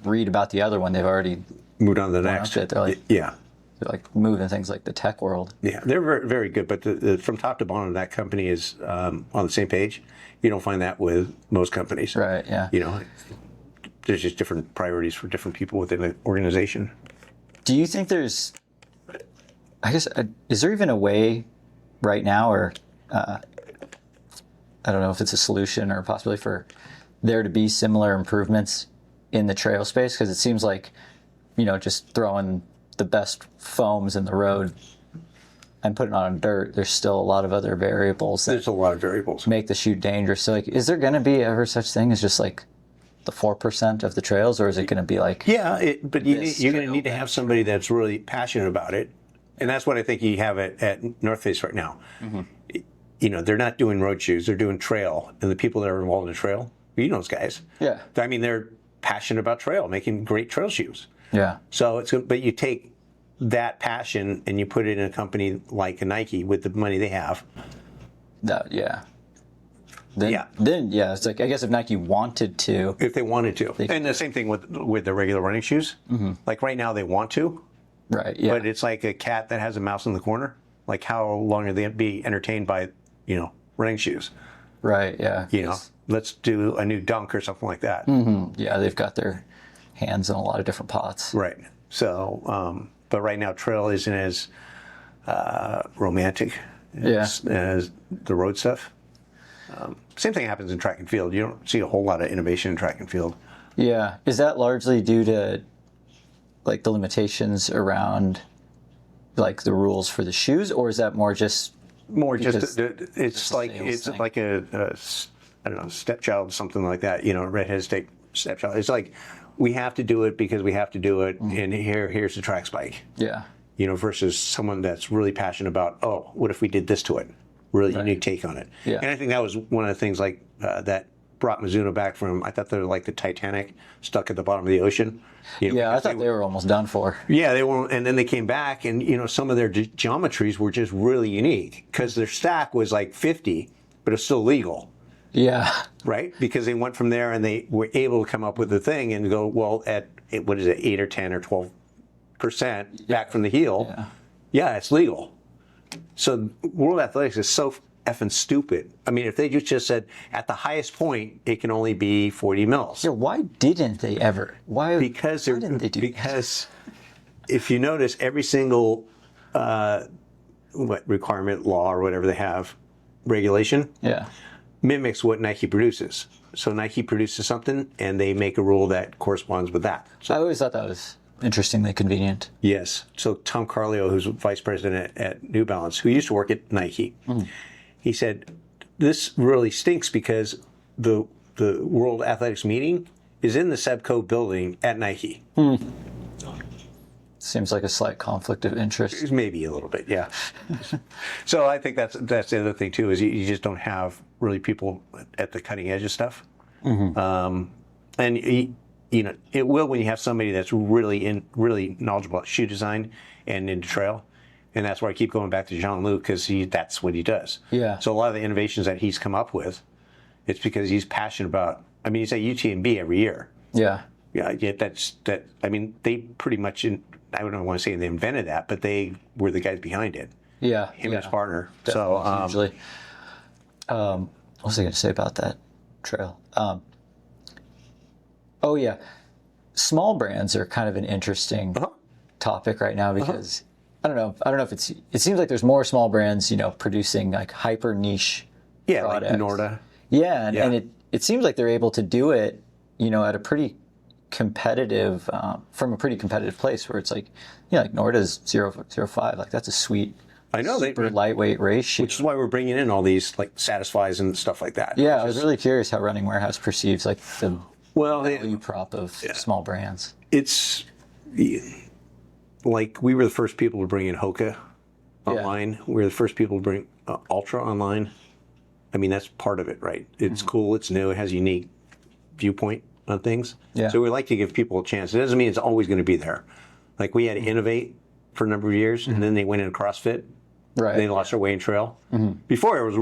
read about the other one, they've already move on to the next. it. They're Yeah. like moving things like the tech world. Yeah, they're very, very good. But from top to bottom, that company is on the same page. You don't find that with most companies. Right. Yeah. There's just different priorities for different people within an organization. Do you think there's, I guess, is there even a way right now, or I don't know if it's a solution or a possibility for there to be similar improvements in the trail space? Because it seems like, just throwing the best foams in the road and putting it on dirt, there's still a lot of other variables that There's a lot of variables. make the shoe dangerous. So, like, is there going to be ever such thing as just like the 4% of the trails, or is it going to be like? Yeah, but you're going to trail need to have somebody that's really passionate about it, and that's what I think you have at North Face right now. They're not doing road shoes; they're doing trail, and the people that are involved in trail, those guys. Yeah. I mean, they're passionate about trail, making great trail shoes. Yeah. So but you take that passion and you put it in a company like a Nike with the money they have. Yeah. Then it's like, I guess if Nike wanted to, If they wanted to. And the same thing with the regular running shoes. Like right now they want to, right? Yeah. but it's like a cat that has a mouse in the corner. Like how long are they be entertained by, running shoes? Right. Yeah. Let's do a new Dunk or something like that. Yeah, they've got their hands in a lot of different pots. Right. So, but right now trail isn't as romantic as the road stuff. Same thing happens in track and field. You don't see a whole lot of innovation in track and field. Yeah. Is that largely due to like the limitations around like the rules for the shoes, or is that more just it's like a I don't know, stepchild, something like that. You know, redhead stepchild. It's like we have to do it because we have to do it, and here's the track spike. Yeah. You know, versus someone that's really passionate about, oh, what if we did this to it? Really unique take on it. Yeah. And I think that was one of the things like that brought Mizuno back from, I thought they were like the Titanic stuck at the bottom of the ocean. You know, Yeah, I thought they were almost done for. Yeah, they were, and then they came back, and you know, some of their geometries were just really unique because their stack was like 50, but it's still legal. Yeah. Right? Because they went from there and they were able to come up with a thing and go, well, at what is it, 8 or 10 or 12% back from the heel, yeah, it's legal. So World Athletics is so effing stupid. I mean, if they just said at the highest point it can only be 40 mils. Yeah. Why didn't they ever? Why didn't they do because if you notice, every single requirement, law, or whatever they have, regulation, mimics what Nike produces. So Nike produces something and they make a rule that corresponds with that. So I always thought that was interestingly convenient. yes. So Tom Carlio, who's vice president at New Balance, who used to work at Nike, he said, this really stinks because the World Athletics meeting is in the Sebco building at Nike. Seems like a slight conflict of interest. Maybe a little bit, yeah. So I think that's the other thing too, is you just don't have really people at the cutting edge of stuff. And you know, it will when you have somebody that's really knowledgeable about shoe design and into trail. And that's why I keep going back to Jean-Luc, because that's what he does. Yeah. So a lot of the innovations that he's come up with, it's because he's passionate about. I mean, he's at UTMB every year. Yeah. Yeah. I mean, they pretty much. I don't want to say they invented that, but they were the guys behind it. Yeah. Him and his partner. Definitely, So usually. What was I going to say about that trail? Oh yeah, small brands are kind of an interesting topic right now because I don't know if it seems like there's more small brands, you know, producing like hyper niche products. Like Norda. Yeah, and it seems like they're able to do it, you know, at a pretty competitive, from a pretty competitive place where it's like, you know, like Norda's 0.05, like that's a sweet, I know, super lightweight race shoe. Which is why we're bringing in all these like Satisfies and stuff like that. Yeah, I was really curious how Running Warehouse perceives like the value prop of small brands. It's like we were the first people to bring in Hoka online. We were the first people to bring Ultra online. I mean, that's part of it, right? It's cool, it's new, it has a unique viewpoint on things. Yeah. So we like to give people a chance. It doesn't mean it's always going to be there. Like we had to innovate for a number of years, and then they went into CrossFit. Right. They lost their way in trail. Before it was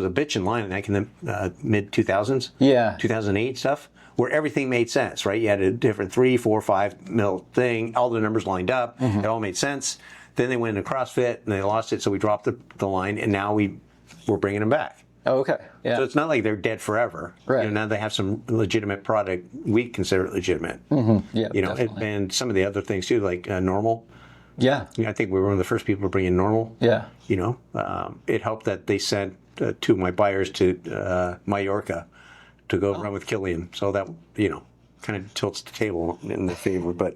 a bitch in line like in the mid 2000s. Yeah. 2008 stuff, where everything made sense, right? You had a different 3, 4, 5 mil thing. All the numbers lined up. It all made sense. Then they went into CrossFit and they lost it, so we dropped the line, and now we're bringing them back. Oh, okay. Yeah. So it's not like they're dead forever. Right. You know, now they have some legitimate product. We consider it legitimate. Yeah. You know, and some of the other things too, like Normal. Yeah. You know, I think we were one of the first people to bring in Normal. Yeah. You know, it helped that they sent two of my buyers to Mallorca to go run with Killian. So that, you know, kind of tilts the table in their favor. But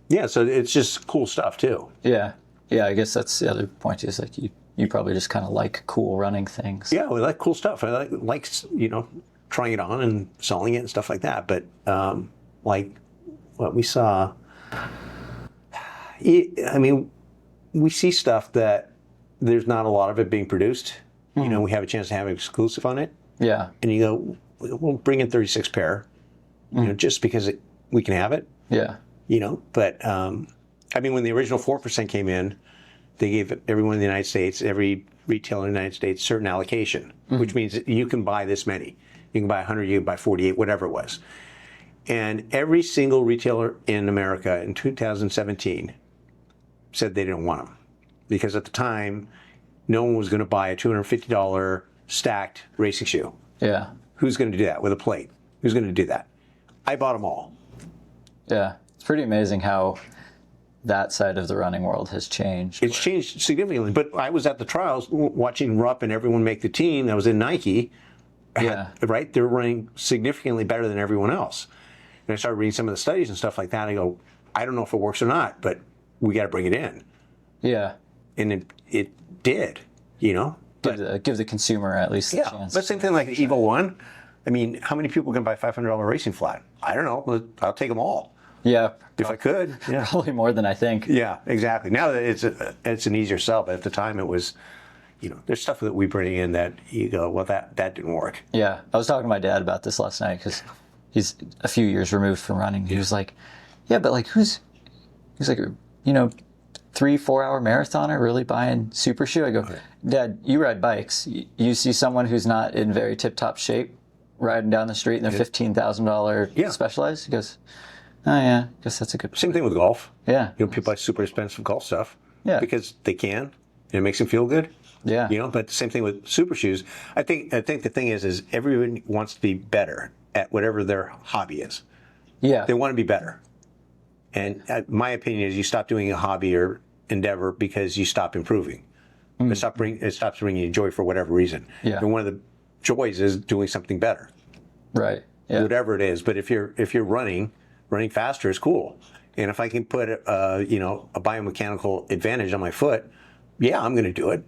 yeah, so it's just cool stuff too. Yeah. Yeah. I guess that's the other point is like you probably just kind of like cool running things. Yeah, we like cool stuff. I like you know, trying it on and selling it and stuff like that. But like what we saw, I mean, we see stuff that there's not a lot of it being produced. You know, we have a chance to have an exclusive on it. Yeah. And you go, we'll bring in 36 pair, you know, just because we can have it. Yeah. You know, but I mean, when the original 4% came in, they gave everyone in the United States, every retailer in the United States, certain allocation, which means that you can buy this many. You can buy 100, you can buy 48, whatever it was. And every single retailer in America in 2017 said they didn't want them. Because at the time, no one was going to buy a $250 stacked racing shoe. Yeah. Who's going to do that with a plate? Who's going to do that? I bought them all. Yeah. It's pretty amazing how that side of the running world has changed. It's changed significantly. But I was at the trials watching Rupp and everyone make the team that was in Nike. Yeah. Right? They're running significantly better than everyone else. And I started reading some of the studies and stuff like that. I go, I don't know if it works or not, but we got to bring it in. Yeah. And it did, you know? Give the consumer at least a chance. But same thing like the Evo 1. I mean, how many people can buy $500 racing flat? I don't know. But I'll take them all. Yeah. If I could. Yeah. Probably more than I think. Yeah, exactly. Now that it's an easier sell, but at the time it was, you know, there's stuff that we bring in that you go, well, that didn't work. Yeah. I was talking to my dad about this last night because he's a few years removed from running. He was like, yeah, but like he's like, you know, 3-4 hour marathoner really buying super shoe? I go, Dad, you ride bikes. You see someone who's not in very tip top shape riding down the street in their $15,000 Specialized? He goes, oh yeah, I guess that's a good point. Same thing with golf. Yeah. You know, people buy super expensive golf stuff. Yeah. Because they can, and it makes them feel good. Yeah. You know, but the same thing with super shoes. I think the thing is everyone wants to be better at whatever their hobby is. Yeah. They want to be better. And my opinion is you stop doing a hobby or endeavor because you stop improving. It stops bringing you joy for whatever reason. Yeah. And one of the joys is doing something better. Right. Yeah. Whatever it is. But if you're running faster is cool. And if I can put a biomechanical advantage on my foot, yeah, I'm going to do it.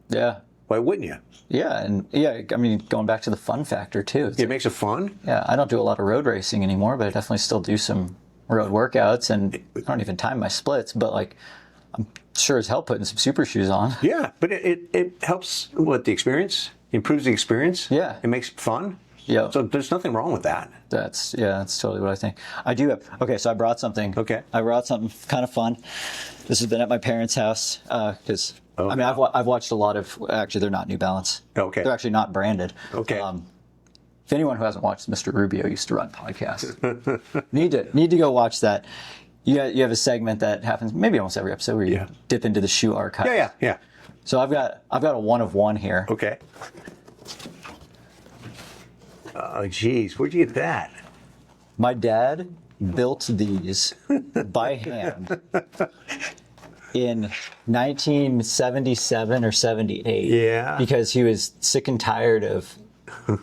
Yeah. Why wouldn't you? Yeah, and yeah, I mean, going back to the fun factor too. It makes it fun. Yeah, I don't do a lot of road racing anymore, but I definitely still do some road workouts, and I don't even time my splits, but like, I'm sure as hell putting some super shoes on. Yeah, but it helps with the experience, improves the experience. Yeah. It makes it fun. Yeah. So there's nothing wrong with that. That's totally what I think. I do have, okay, so I brought something. Okay. I brought something kind of fun. This has been at my parents' house, because, Oh. I mean, I've watched a lot of, actually, they're not New Balance. Okay. They're actually not branded. Okay. If anyone who hasn't watched Mr. Rubio Used To Run podcast, need to go watch that. You have a segment that happens maybe almost every episode where you dip into the shoe archive. Yeah. So I've got a one of one here. Okay. Oh, geez, where'd you get that? My dad built these by hand in 1977 or 78. Yeah. Because he was sick and tired of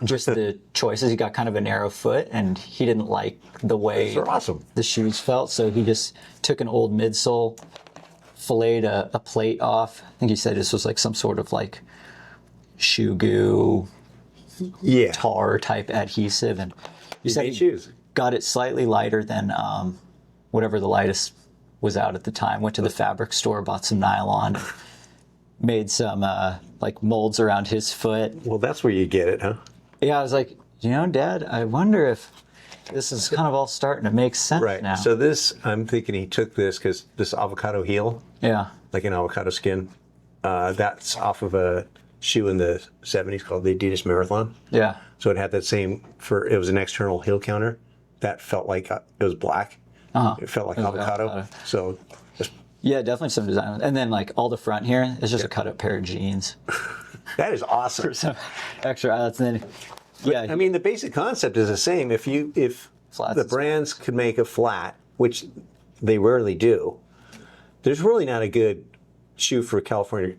just the choices. He got kind of a narrow foot, and he didn't like the way They're awesome. the shoes felt. So he just took an old midsole, filleted a plate off. I think he said this was like some sort of like shoe goo, tar type adhesive, and he said he shoes. got it slightly lighter than whatever the lightest was out at the time. Went to the fabric store, bought some nylon, made some like molds around his foot. Well, that's where you get it, huh? Yeah, I was like, you know, Dad, I wonder if this is kind of all starting to make sense now. So this, I'm thinking he took this because this avocado heel, Yeah. like an avocado skin, that's off of a shoe in the 70s called the Adidas Marathon. Yeah. So it had that same, it was an external heel counter that felt like it was black. Uh-huh. It felt like It was avocado. avocado. So just, Yeah, definitely some design. And then like all the front here is just a cut up pair of jeans. that is awesome. Some extra eyelets. And then, yeah. I mean, the basic concept is the same. If Flats the and brands could make a flat, which they rarely do, there's really not a good shoe for California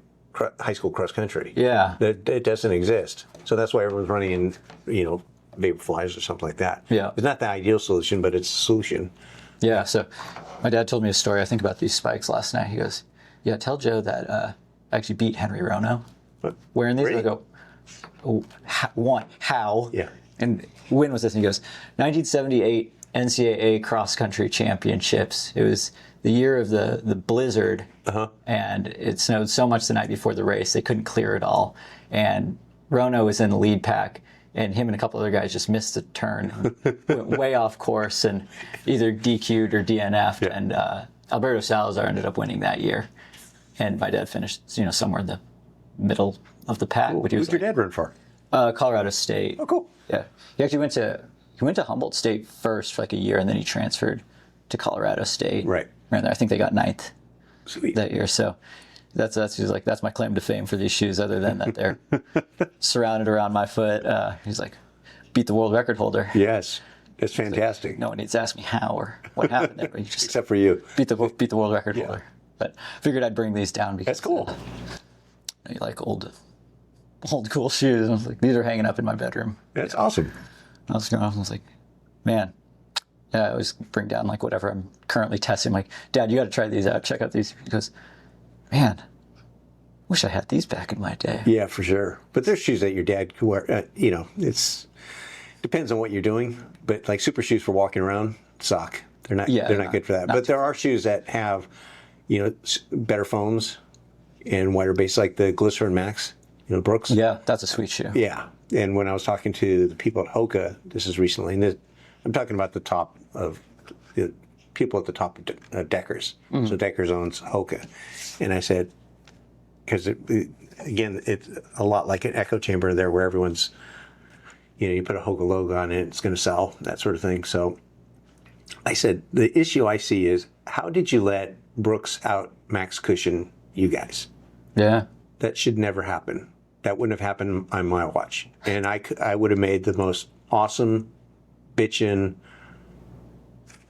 high school cross country. Yeah. It doesn't exist. So that's why everyone's running in, Vaporflies or something like that. Yeah. It's not the ideal solution, but it's a solution. Yeah, so my dad told me a story, I think, about these spikes last night. He goes, yeah, tell Joe that I actually beat Henry Rono wearing these. Really? And I go, oh, how? Yeah. And when was this? And he goes, 1978 NCAA cross-country championships. It was the year of the blizzard, and it snowed so much the night before the race, they couldn't clear it all. And Rono was in the lead pack, and him and a couple other guys just missed the turn, went way off course, and either DQ'd or DNF'd. Yeah. And Alberto Salazar ended up winning that year. And my dad finished, somewhere in the middle of the pack. But he was Who's your dad run for? Colorado State. Oh, cool. Yeah, he actually went to Humboldt State first for like a year, and then he transferred to Colorado State. Right. Ran there. I think they got ninth Sweet. that year. So he's like, that's my claim to fame for these shoes. Other than that, they're surrounded around my foot. He's like, beat the world record holder. Yes. It's fantastic. No one needs to ask me how or what happened there. You just Except for you. beat the world record holder. But figured I'd bring these down because That's cool. You like old cool shoes. And I was like, these are hanging up in my bedroom. That's awesome. I was like, man. Yeah, I always bring down like whatever I'm currently testing. I'm like, Dad, you got to try these out. Check out these. He goes, man, wish I had these back in my day. Yeah, for sure. But there's shoes that your dad could wear. It's depends on what you're doing. But like super shoes for walking around suck. They're not. They're not good for that. But there are shoes that have, better foams and wider base, like the Glycerin Max. Brooks. Yeah, that's a sweet shoe. Yeah. And when I was talking to the people at Hoka, this is recently, and I'm talking about the top of the people at the top of Deckers. Mm-hmm. So Deckers owns Hoka. And I said, because again, it's a lot like an echo chamber there where everyone's, you put a Hoka logo on it, it's going to sell, that sort of thing. So I said, the issue I see is, how did you let Brooks out max cushion you guys? Yeah. That should never happen. That wouldn't have happened on my watch. And I would have made the most awesome bitchin'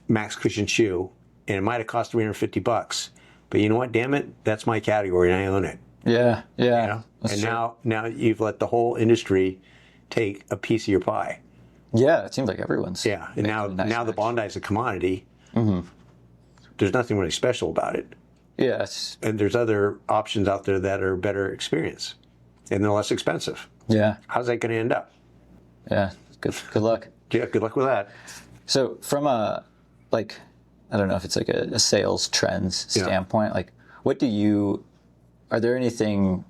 max cushion shoe, and it might have cost $350. But you know what? Damn it, that's my category, and I own it. Yeah, yeah. And now you've let the whole industry take a piece of your pie. Yeah, it seems like everyone's. Yeah, and now the Bondi's a commodity. Mm-hmm. There's nothing really special about it. Yes. And there's other options out there that are better experience, and they're less expensive. Yeah. How's that going to end up? Yeah. Good luck. Yeah, good luck with that. So from a, like, I don't know if it's like a sales trends standpoint, like is there anything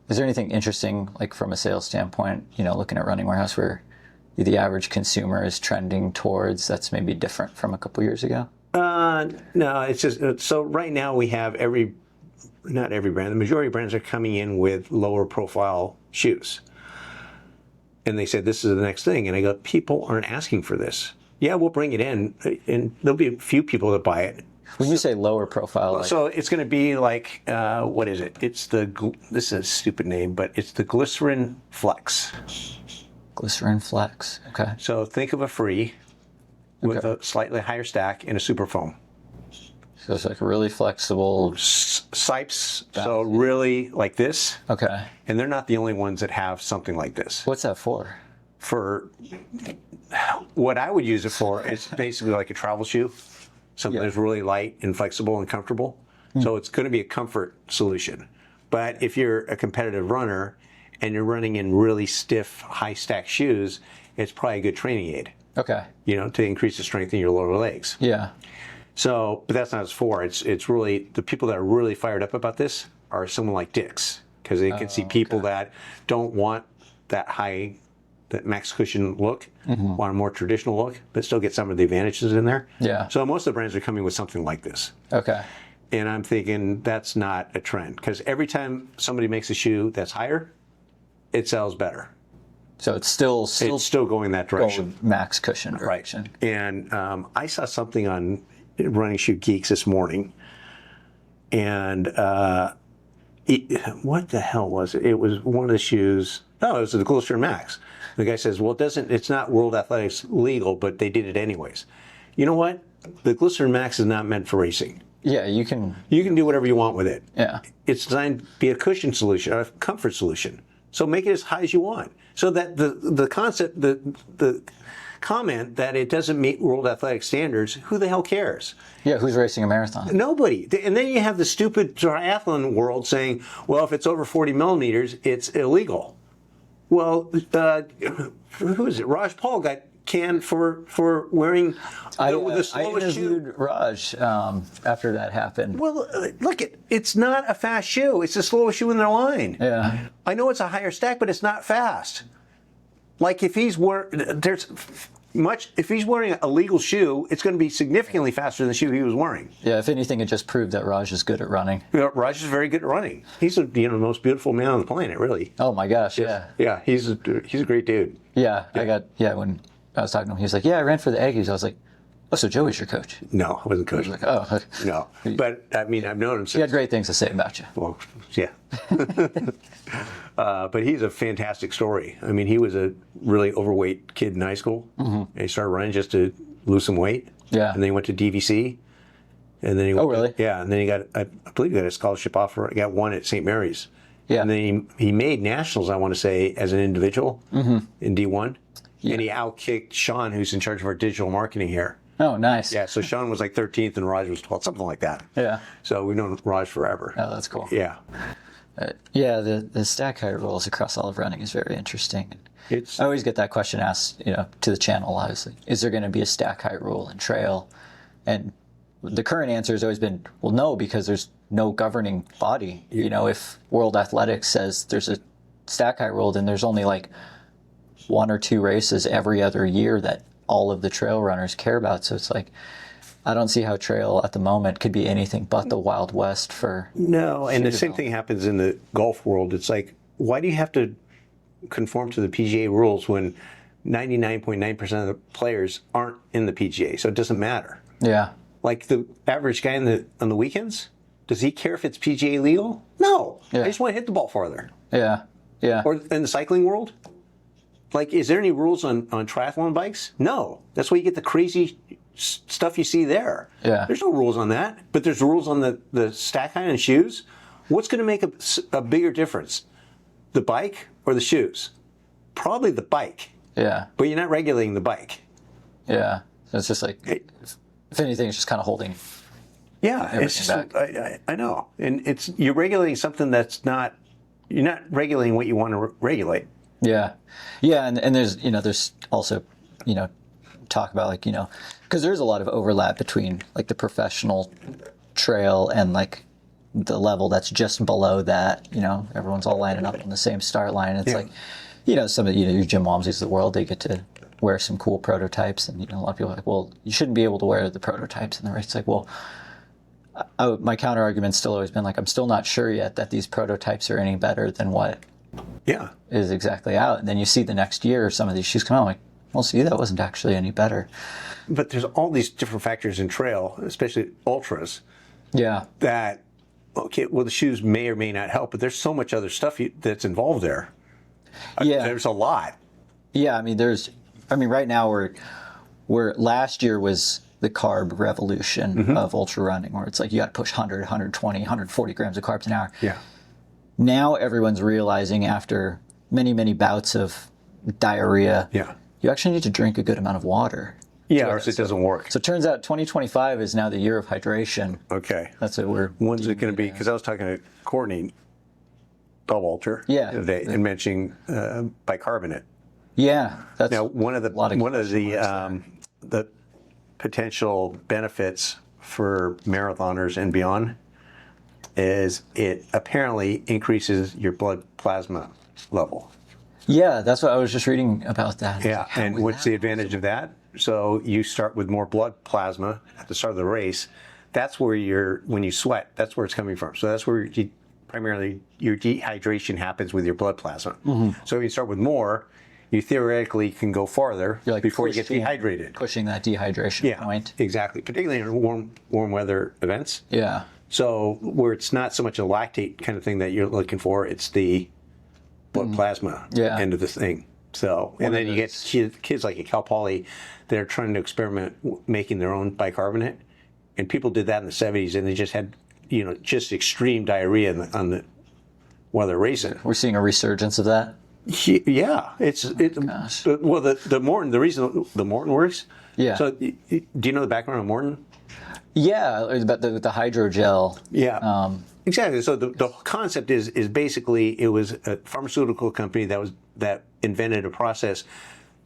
interesting, like from a sales standpoint, looking at Running Warehouse where the average consumer is trending towards that's maybe different from a couple years ago? No, it's just, so right now we have not every brand, the majority of brands are coming in with lower profile shoes. And they said, this is the next thing. And I go, people aren't asking for this. Yeah, we'll bring it in, and there'll be a few people that buy it. When you say lower profile, so it's going to be like, what is it? It's this is a stupid name, but it's the Glycerin Flex. Glycerin Flex, okay. So think of a free with a slightly higher stack and a super foam. So it's like really flexible. Sipes, so really like this. Okay. And they're not the only ones that have something like this. What's that for? For what I would use it for, it's basically like a travel shoe. Something that's really light and flexible and comfortable. So it's going to be a comfort solution. But if you're a competitive runner and you're running in really stiff, high stack shoes, it's probably a good training aid. Okay. To increase the strength in your lower legs. Yeah. So, but that's not what it's for. It's really, the people that are really fired up about this are someone like Dick's, because they can see people that don't want that max cushion look, want a more traditional look, but still get some of the advantages in there. Yeah. So most of the brands are coming with something like this. Okay. And I'm thinking that's not a trend, because every time somebody makes a shoe that's higher, it sells better. So it's still going that direction. Max cushion direction. Right. And I saw something on Running Shoe Geeks this morning, and what the hell was it? It was one of the shoes. No, it was the Glycerin Max. The guy says, well, it's not World Athletics legal, but they did it anyways. You know what? The Glycerin Max is not meant for racing. Yeah, you can do whatever you want with it. Yeah. It's designed to be a cushion solution, a comfort solution. So make it as high as you want. So that the concept, the comment that it doesn't meet World Athletic standards, who the hell cares? Yeah, who's racing a marathon? Nobody. And then you have the stupid triathlon world saying, well, if it's over 40 millimeters, it's illegal. Well, who is it? Raj Paul got canned for wearing the slowest I interviewed Raj after that happened. Well, look, it's not a fast shoe. It's the slowest shoe in their line. Yeah. I know it's a higher stack, but it's not fast. Like if he's wearing a legal shoe, it's going to be significantly faster than the shoe he was wearing. Yeah, if anything, it just proved that Raj is good at running. Raj is very good at running. He's the most beautiful man on the planet, really. Oh my gosh, yeah. Yeah, he's a great dude. Yeah, when I was talking to him, he was like, yeah, I ran for the Aggies. I was like, oh, so Joey's your coach? No, I wasn't coaching. Like, oh, okay. No, but I mean, I've known him since. He had great things to say about you. Well, yeah. But he's a fantastic story. I mean, he was a really overweight kid in high school. Mm-hmm. And he started running just to lose some weight. Yeah. And then he went to DVC. And then he went really? Yeah, and then he got, I believe he got a scholarship offer. He got one at St. Mary's. Yeah. And then he made nationals, I want to say, as an individual in D1. Yeah. And he outkicked Sean, who's in charge of our digital marketing here. Oh, nice. Yeah, so Sean was like 13th and Raj was 12th, something like that. Yeah. So we've known Raj forever. Oh, that's cool. Yeah. Yeah, the stack height rules across all of running is very interesting. I always get that question asked, to the channel, obviously. Is there going to be a stack height rule in trail? And the current answer has always been, well, no, because there's no governing body. If World Athletics says there's a stack height rule, then there's only like 1 or 2 races every other year that all of the trail runners care about. So it's like, I don't see how trail at the moment could be anything but the Wild West for... No, and the same thing happens in the golf world. It's like, why do you have to conform to the PGA rules when 99.9% of the players aren't in the PGA? So it doesn't matter. Yeah. Like the average guy on the weekends, does he care if it's PGA legal? No. Yeah. I just want to hit the ball farther. Yeah. Yeah. Or in the cycling world? Like, is there any rules on triathlon bikes? No. That's why you get the crazy stuff you see there. Yeah. There's no rules on that. But there's rules on the stack height and shoes. What's going to make a bigger difference? The bike or the shoes? Probably the bike. Yeah. But you're not regulating the bike. Yeah. So it's just like, if anything, it's just kind of holding it's back. I know. And you're regulating something you're not regulating what you want to regulate. Yeah. Yeah. And there's also, talk about like, because there's a lot of overlap between like the professional trail and like the level that's just below that. Everyone's all lining up on the same start line. It's like, some of your Jim Walmsleys of the world, they get to wear some cool prototypes, and a lot of people are like, well, you shouldn't be able to wear the prototypes in the race. It's like, well, my counter argument's still always been like, I'm still not sure yet that these prototypes are any better than what is exactly out. And then you see the next year some of these shoes come out, like, well, see, that wasn't actually any better. But there's all these different factors in trail, especially ultras. Yeah. That, okay, well, the shoes may or may not help, but there's so much other stuff that's involved there. Yeah. There's a lot. Yeah, right now we're last year was the carb revolution of ultra running, where it's like you got to push 100, 120, 140 grams of carbs an hour. Yeah. Now everyone's realizing after many, many bouts of diarrhea, you actually need to drink a good amount of water. Yeah, or else it doesn't work. So it turns out 2025 is now the year of hydration. Okay. That's what we're... When's it going to be? Because I was talking to Courtney Bellwalter the other day and mentioning bicarbonate. Yeah, that's now one of the potential benefits for marathoners and beyond is it apparently increases your blood plasma level. Yeah, that's what I was just reading about that. Yeah, and what's the advantage of that? So you start with more blood plasma at the start of the race. That's where when you sweat, that's where it's coming from. So that's where primarily your dehydration happens with your blood plasma. So if you start with more, you theoretically can go farther before you get dehydrated. Pushing that dehydration point. Exactly, particularly in warm weather events. Yeah. So where it's not so much a lactate kind of thing that you're looking for, it's the blood plasma end of the thing. So, and then you get kids like at Cal Poly that are trying to experiment making their own bicarbonate. And people did that in the 70s, and they just had, just extreme diarrhea while they're racing. We're seeing a resurgence of that. Yeah, well, the reason the Morton works. Yeah. So, do you know the background of Morton? Yeah, about the hydrogel. Yeah. Exactly. So the concept is basically it was a pharmaceutical company that invented a process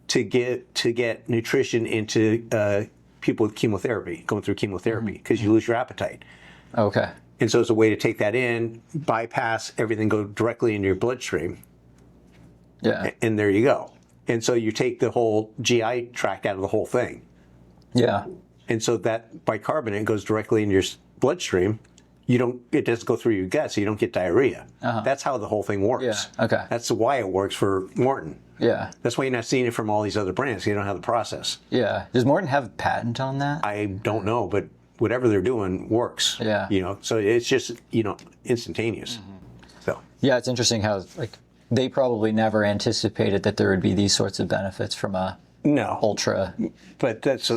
to get nutrition into people with chemotherapy, going through chemotherapy, because you lose your appetite. Okay. And so it's a way to take that in, bypass everything, go directly into your bloodstream. Yeah. And there you go. And so you take the whole GI tract out of the whole thing. Yeah. And so that bicarbonate goes directly in your bloodstream. It doesn't go through your gut, so you don't get diarrhea. That's how the whole thing works. Yeah. Okay. That's why it works for Morton. Yeah. That's why you're not seeing it from all these other brands. You don't have the process. Yeah. Does Morton have a patent on that? I don't know, but whatever they're doing works. Yeah. So it's just, instantaneous. So. Yeah, it's interesting how they probably never anticipated that there would be these sorts of benefits from a No. ultra. But that's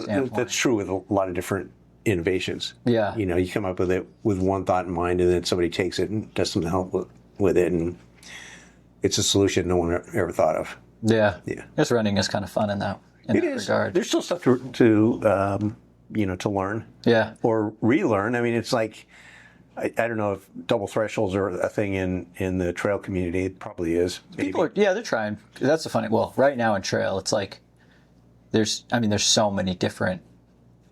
true with a lot of different innovations. Yeah. You know, you come up with it with one thought in mind, and then somebody takes it and does something else with it, and it's a solution no one ever thought of. Yeah. Yeah. Just running is kind of fun in that regard. There's still stuff to learn. Yeah. Or relearn. I mean, it's like, I don't know if double thresholds are a thing in the trail community. It probably is. Maybe. They're trying. That's the funny. Well, right now in trail, it's like there's so many different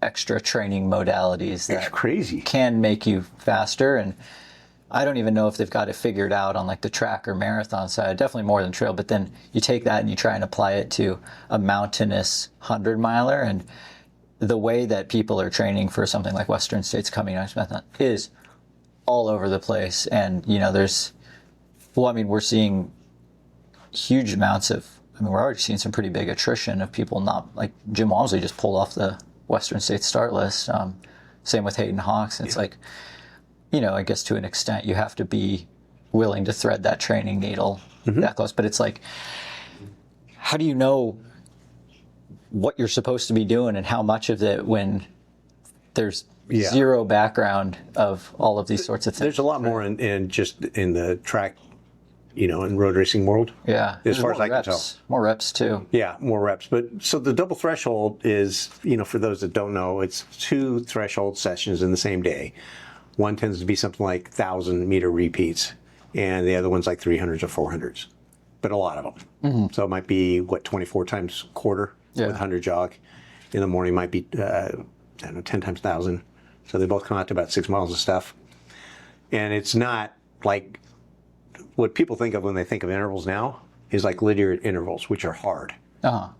extra training modalities that It's crazy. can make you faster, and I don't even know if they've got it figured out on like the track or marathon side. Definitely more than trail, but then you take that and you try and apply it to a mountainous 100-miler, and the way that people are training for something like Western States Coming Ice Marathon is all over the place. And we're seeing huge amounts of, we're already seeing some pretty big attrition of people not, like Jim Walmsley just pulled off the Western States start list. Same with Hayden Hawks. It's like, I guess to an extent you have to be willing to thread that training needle that close. But it's like, how do you know what you're supposed to be doing and how much of it when there's zero background of all of these sorts of things? There's a lot more in just in the track, in road racing world. Yeah. As far as I can tell. More reps too. Yeah, more reps. But so the double threshold is, for those that don't know, it's 2 threshold sessions in the same day. One tends to be something like 1,000-meter repeats, and the other one's like 300s or 400s, but a lot of them. Mm-hmm. So it might be, 24 times quarter with 100 jog. In the morning might be, 10 times 1,000. So they both come out to about 6 miles of stuff. And it's not like what people think of when they think of intervals now is like linear intervals, which are hard.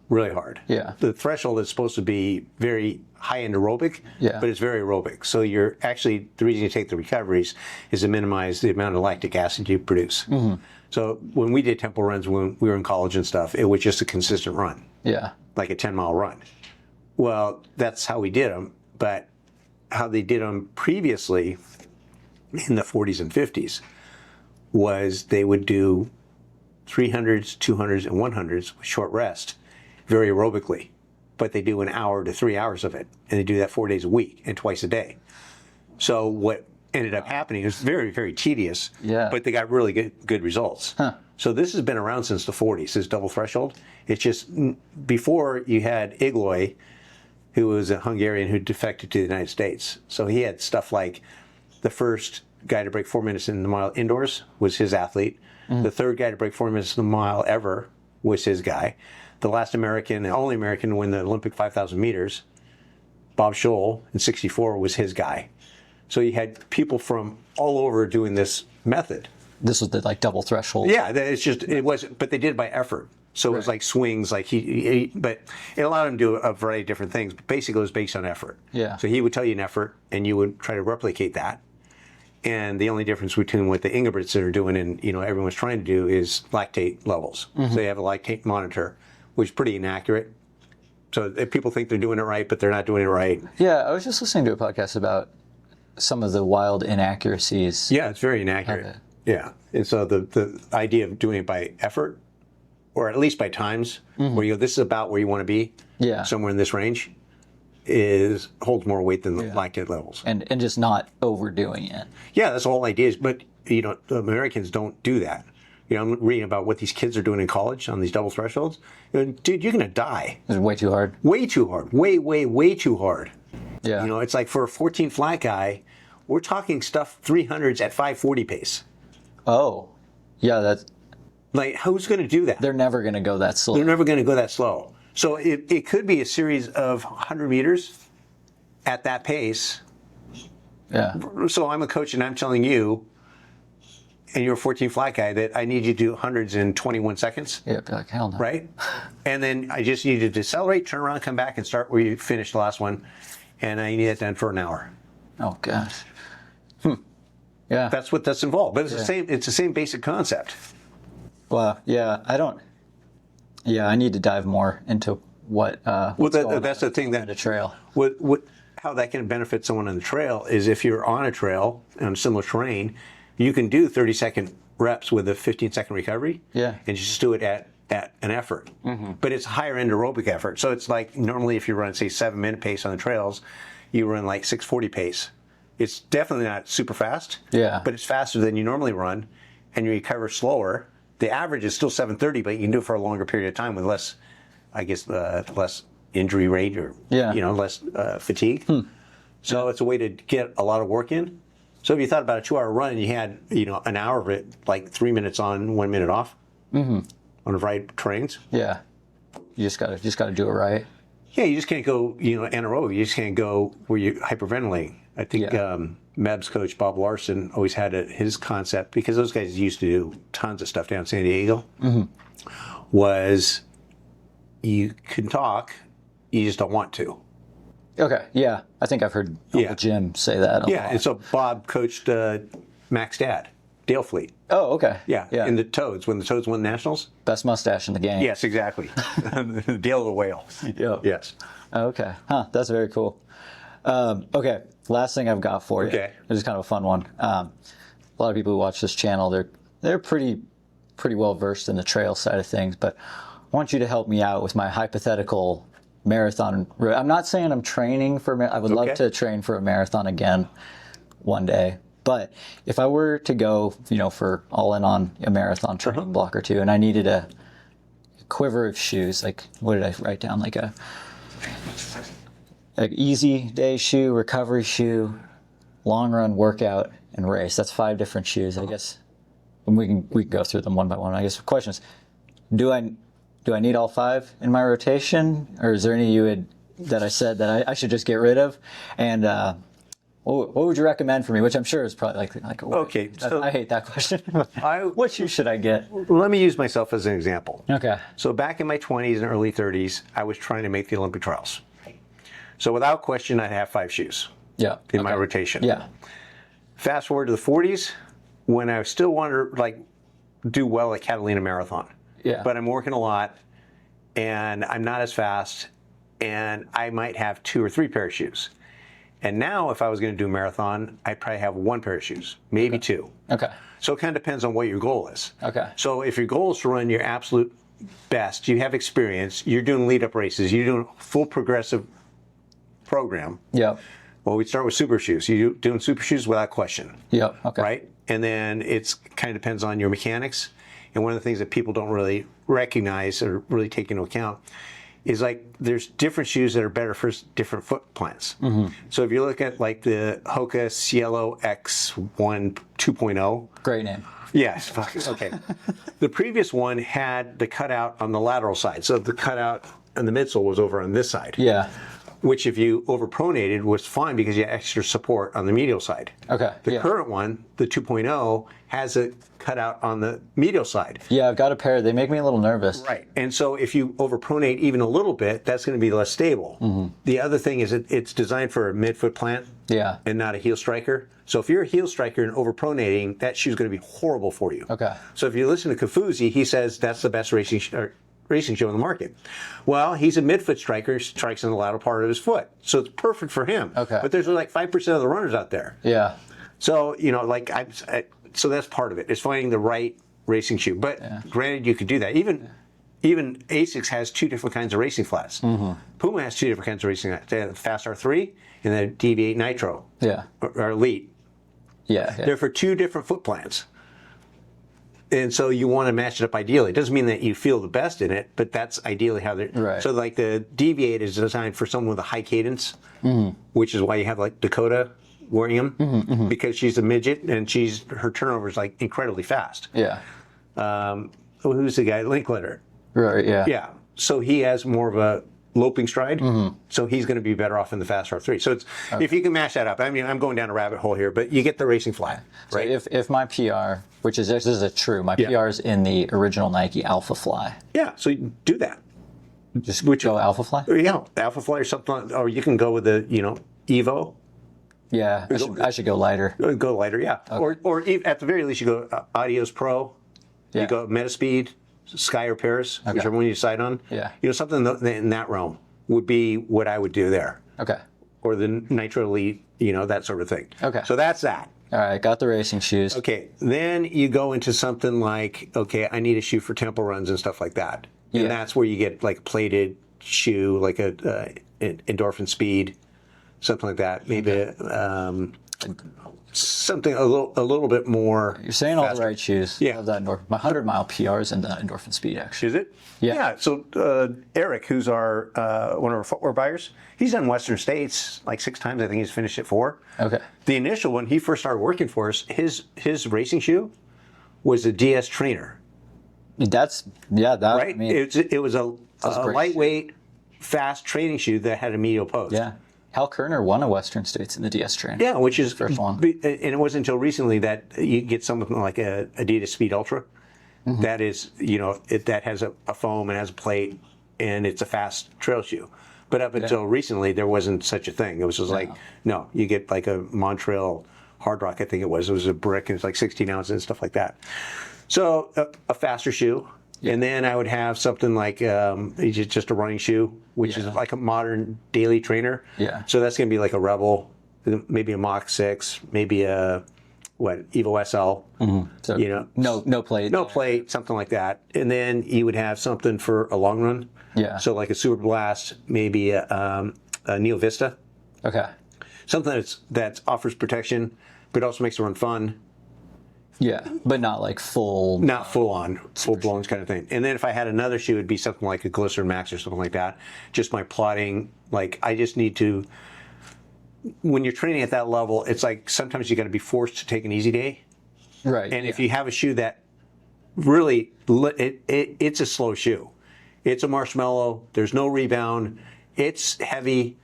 Really hard. Yeah. The threshold is supposed to be very high-end aerobic, but it's very aerobic. So you're actually, the reason you take the recoveries is to minimize the amount of lactic acid you produce. Mm-hmm. So when we did tempo runs when we were in college and stuff, it was just a consistent run. Yeah. Like a 10-mile run. Well, that's how we did them, but how they did them previously in the 40s and 50s was they would do 300s, 200s, and 100s with short rest, very aerobically. But they do an hour to 3 hours of it, and they do that 4 days a week and twice a day. So what ended up happening is very, very tedious, but they got really good results. So this has been around since the 40s, this double threshold. It's just, before you had Igloy, who was a Hungarian who defected to the United States. So he had stuff like the first guy to break 4 minutes in the mile indoors was his athlete. The third guy to break 4 minutes in the mile ever was his guy. The last American, the only American to win the Olympic 5,000 meters, Bob Scholl in '64 was his guy. So you had people from all over doing this method. This was the double threshold. Yeah, it wasn't, but they did it by effort. So it was like swings, like but it allowed him to do a variety of different things. But basically, it was based on effort. Yeah. So he would tell you an effort, and you would try to replicate that. And the only difference between what the Ingebrigtsen are doing and everyone's trying to do is lactate levels. Mm-hmm. So they have a lactate monitor, which is pretty inaccurate. So if people think they're doing it right, but they're not doing it right. Yeah, I was just listening to a podcast about some of the wild inaccuracies. Yeah, it's very inaccurate. Yeah, and so the idea of doing it by effort, or at least by times, where you go, this is about where you want to be, somewhere in this range, holds more weight than the lactate levels. And just not overdoing it. Yeah, that's the whole idea. But the Americans don't do that. I'm reading about what these kids are doing in college on these double thresholds. Dude, you're going to die. It's way too hard. Way too hard. Way, way, way too hard. Yeah. It's like for a 14 flat guy, we're talking stuff 300s at 540 pace. Oh, yeah, that's... Like, who's going to do that? They're never going to go that slow. They're never going to go that slow. So it could be a series of 100 meters at that pace. Yeah. So I'm a coach and I'm telling you, and you're a 14 flat guy, that I need you to do hundreds in 21 seconds. Yeah, be like, hell no. Right? And then I just need you to decelerate, turn around, come back, and start where you finished the last one. And I need that done for an hour. Oh, gosh. Yeah. That's involved. But it's the same basic concept. Well, yeah, I need to dive more into what's going that's the thing, that the trail. How that can benefit someone on the trail is if you're on a trail on similar terrain, you can do 30-second reps with a 15-second recovery. Yeah. And just do it at at an effort, but it's higher end aerobic effort. So it's like normally if you run, say, 7-minute pace on the trails, you run like 6:40 pace. It's definitely not super fast, but it's faster than you normally run, and you recover slower. The average is still 7:30, but you can do it for a longer period of time with less, I guess, less injury rate or less fatigue. So it's a way to get a lot of work in. So if you thought about a 2-hour run and you had an hour of it, like 3 minutes on, 1 minute off, on the right terrains. Yeah, you just gotta do it right. Yeah, you just can't go anaerobic. You just can't go where you're hyperventilating. I think Meb's coach Bob Larson always had his concept, because those guys used to do tons of stuff down in San Diego. Was you can talk, you just don't want to. Okay, yeah, I think I've heard Uncle Jim say that. A lot. And so Bob coached Mac's dad, Dale Fleet. Oh, okay. Yeah, in the Toads, when the Toads won nationals. Best mustache in the game. Yes, exactly. Dale the Whale. Yeah. Yes. Okay. Huh. That's very cool. Okay. Last thing I've got for you. Okay. This is kind of a fun one. A lot of people who watch this channel, they're pretty well versed in the trail side of things, but I want you to help me out with my hypothetical marathon. I'm not saying I'm training for. I would love to train for a marathon again one day. But if I were to go, for all in on a marathon training block or two, and I needed a quiver of shoes, like what did I write down? Like a easy day shoe, recovery shoe, long run, workout, and race. That's 5 different shoes. I guess we can go through them one by one. I guess the question is, do I need all 5 in my rotation, or is there any that I said that I should just get rid of? And what would you recommend for me? Which I'm sure is probably like okay. So I hate that question. What shoe should I get? Let me use myself as an example. Okay. So back in my 20s and early 30s, I was trying to make the Olympic trials. So without question, I'd have 5 shoes. In my rotation. Yeah. Fast forward to the 40s, when I still wanted to do well at Catalina Marathon. Yeah. But I'm working a lot, and I'm not as fast, and I might have 2 or 3 pair of shoes. And now, if I was going to do a marathon, I'd probably have 1 pair of shoes, maybe 2. Okay. So it kind of depends on what your goal is. Okay. So if your goal is to run your absolute best, you have experience, you're doing lead-up races, you're doing a full progressive program. Yep. Well, we'd start with super shoes. You're doing super shoes without question. Yep. Okay. Right? And then it's kind of depends on your mechanics. And one of the things that people don't really recognize or really take into account is there's different shoes that are better for different foot plants. So if you look at the Hoka Cielo X1 2.0. Great name. Yes. Okay. The previous one had the cutout on the lateral side. So the cutout on the midsole was over on this side. Yeah. Which if you overpronated was fine because you had extra support on the medial side. Okay. The current one, the 2.0, has a cutout on the medial side. Yeah, I've got a pair. They make me a little nervous. Right. And so if you overpronate even a little bit, that's going to be less stable. The other thing is it's designed for a midfoot plant and not a heel striker. So if you're a heel striker and overpronating, that shoe's going to be horrible for you. Okay. So if you listen to Kafuzi, he says that's the best racing shoe on the market. Well, he's a midfoot striker, strikes in the lateral part of his foot. So it's perfect for him. Okay. But there's 5% of the runners out there. Yeah. So, so that's part of it. It's finding the right racing shoe. But granted, you could do that. Even ASICS has 2 different kinds of racing flats. Puma has 2 different kinds of racing flats. They have the Fast R3 and the DV8 Nitro. Yeah. Or Elite. Yeah. They're for 2 different foot plants. And so you want to match it up ideally. It doesn't mean that you feel the best in it, but that's ideally how they're. Right. So the DV8 is designed for someone with a high cadence, which is why you have Dakota wearing them, because she's a midget and her turnover is incredibly fast. Yeah. Who's the guy? Linkletter. Right. Yeah. Yeah. So he has more of a loping stride, so he's going to be better off in the Fast R3. So it's if you can mash that up. I mean, I'm going down a rabbit hole here, but you get the racing flat, right? So if my PR, which is this is a true, my PR is in the original Nike Alpha Fly. Yeah, so you do that. Just go Alpha Fly. Yeah, Alpha Fly or something, or you can go with the Evo. Yeah, I should go lighter. Go lighter, yeah. Okay. Or at the very least, you go Adios Pro. Yeah. You go Metaspeed, Sky or Paris, whichever one you decide on. Yeah. Something in that realm would be what I would do there. Okay. Or the Nitro Elite, that sort of thing. Okay. So that's that. All right, got the racing shoes. Okay, then you go into something like, okay, I need a shoe for tempo runs and stuff like that. Yeah. And that's where you get like a plated shoe, like a endorphin speed, something like that. Maybe something a little bit more. You're saying all faster. the right shoes. Yeah. I love that my 100-mile PR is in the endorphin speed, actually. Is it? Yeah. So Eric, who's our one of our footwear buyers, he's done Western States like 6 times. I think he's finished it 4. Okay. The initial when he first started working for us, his racing shoe was a DS Trainer. That's that. Right. I mean, it was a great lightweight, fast training shoe that had a medial post. yeah. Hal Kerner won a Western States in the DS Trainer. Yeah, which is First one. And it wasn't until recently that you get something like a Adidas Speed Ultra. That is, that has a foam and has a plate, and it's a fast trail shoe. But up until recently, there wasn't such a thing. It was just like, no, you get like a Montreal Hard Rock, I think it was. It was a brick, and it's like 16 ounces and stuff like that. So a faster shoe. Yeah. And then I would have something like just a running shoe, which is like a modern daily trainer. Yeah. So that's going to be like a Rebel, maybe a Mach 6, maybe a Evo SL. So no plate. No plate, something like that. And then you would have something for a long run. Yeah. So like a Super Blast, maybe a Neo Vista. Okay. Something that offers protection, but also makes the run fun. Yeah, but not like full. Not full on, full blown kind of thing. And then if I had another shoe, it'd be something like a Glycerin Max or something like that. Just my plotting, like I just need to. When you're training at that level, it's like sometimes you got to be forced to take an easy day. Right. And if you have a shoe that really, it's a slow shoe. It's a marshmallow. There's no rebound. It's heavy,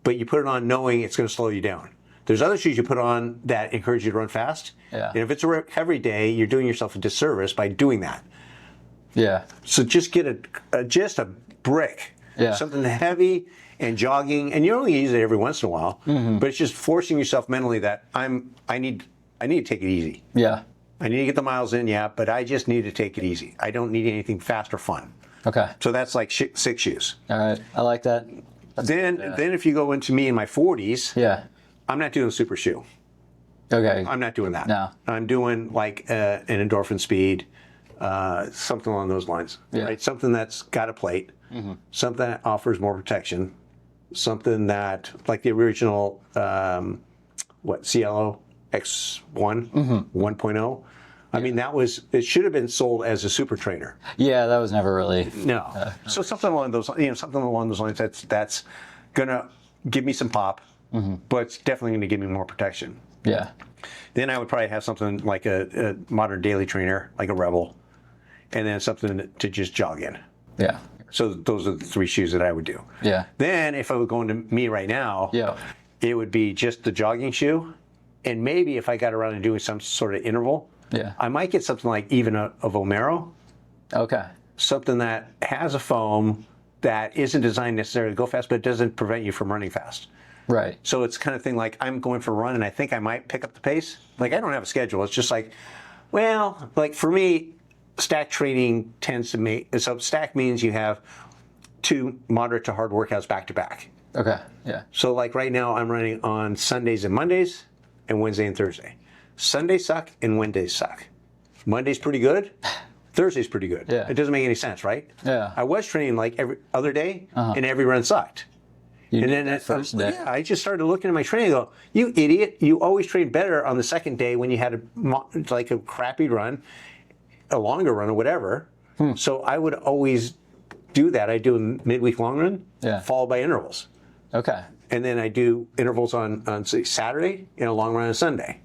but you put it on knowing it's going to slow you down. There's other shoes you put on that encourage you to run fast. Yeah. And if it's a heavy day, you're doing yourself a disservice by doing that. Yeah. So just get just a brick. Yeah. Something heavy and jogging, and you only use it every once in a while. But it's just forcing yourself mentally that I need to take it easy. Yeah. I need to get the miles in, but I just need to take it easy. I don't need anything fast or fun. Okay. So that's like 6 shoes. All right. I like that. Then if you go into me in my 40s, Yeah. I'm not doing a super shoe. Okay. I'm not doing that. No. I'm doing like an endorphin speed, something along those lines. Yeah. Right? Something that's got a plate, something that offers more protection, something that, like the original, Cielo X1, 1.0. I mean, it should have been sold as a super trainer. Yeah, that was never really. No. So something along those, lines that's gonna give me some pop, but it's definitely gonna give me more protection. Yeah. Then I would probably have something like a modern daily trainer, like a Rebel, and then something to just jog in. Yeah. So those are the 3 shoes that I would do. Yeah. Then if I would go into me right now, it would be just the jogging shoe, and maybe if I got around to doing some sort of interval, I might get something like even a Vomero. Okay. Something that has a foam that isn't designed necessarily to go fast, but it doesn't prevent you from running fast. Right. So it's kind of thing like I'm going for a run and I think I might pick up the pace. Like I don't have a schedule. It's just like, well, like for me, stack training tends to make, so stack means you have 2 moderate to hard workouts back to back. Okay. Yeah. So like right now I'm running on Sundays and Mondays and Wednesday and Thursday. Sundays suck and Wednesdays suck. Monday's pretty good. Thursday's pretty good. Yeah. It doesn't make any sense, right? Yeah. I was training like every other day and every run sucked. And then at first day. I just started looking at my training and go, you idiot, you always train better on the second day when you had like a crappy run, a longer run or whatever. So I would always do that. I do a midweek long run followed by intervals. Okay. And then I do intervals on say, Saturday and a long run on Sunday.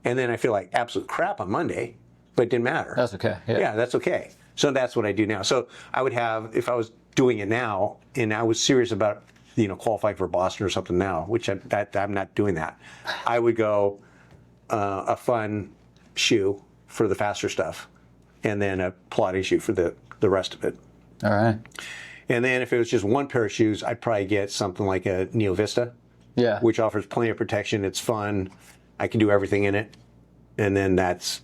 And then I feel like absolute crap on Monday, but it didn't matter. That's okay. Yeah, that's okay. So that's what I do now. So I would have, if I was doing it now and I was serious about qualifying for Boston or something now, which I'm not doing that. I would go a fun shoe for the faster stuff, and then a plotting shoe for the rest of it. All right. And then if it was just one pair of shoes, I'd probably get something like a Neo Vista, which offers plenty of protection. It's fun. I can do everything in it, and then that's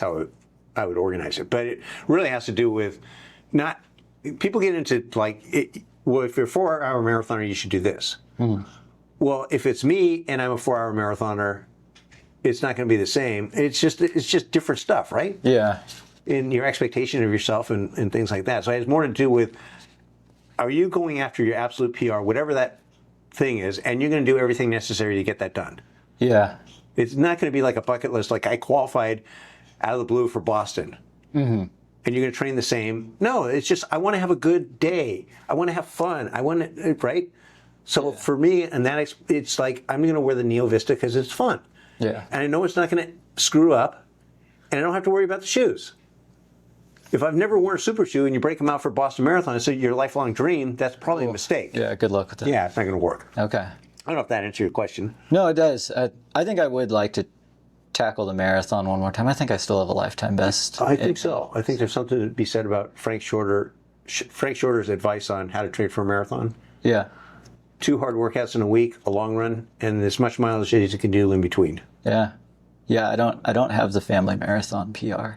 how I would organize it. But it really has to do with not people get into like. Well, if you're a 4-hour marathoner, you should do this. Well, if it's me and I'm a 4-hour marathoner it's not going to be the same. It's just different stuff, right? Yeah. In your expectation of yourself and things like that. So it has more to do with, are you going after your absolute PR, whatever that thing is, and you're going to do everything necessary to get that done. Yeah. It's not going to be like a bucket list, like I qualified out of the blue for Boston. Mm-hmm. And you're going to train the same. No, it's just, I want to have a good day. I want to have fun. I want to, right? So for me, and that it's like, I'm going to wear the Neo Vista because it's fun. Yeah. And I know it's not going to screw up, and I don't have to worry about the shoes. If I've never worn a super shoe and you break them out for Boston Marathon, it's your lifelong dream, that's probably a mistake. Yeah, good luck with that. Yeah, it's not going to work. Okay. I don't know if that answers your question. No, it does. I think I would like to tackle the marathon one more time. I think I still have a lifetime best. I think so. I think there's something to be said about Frank Shorter's advice on how to train for a marathon. Yeah. 2 hard workouts in a week, a long run, and as much mileage as you can do in between. Yeah. Yeah, I don't have the family marathon PR.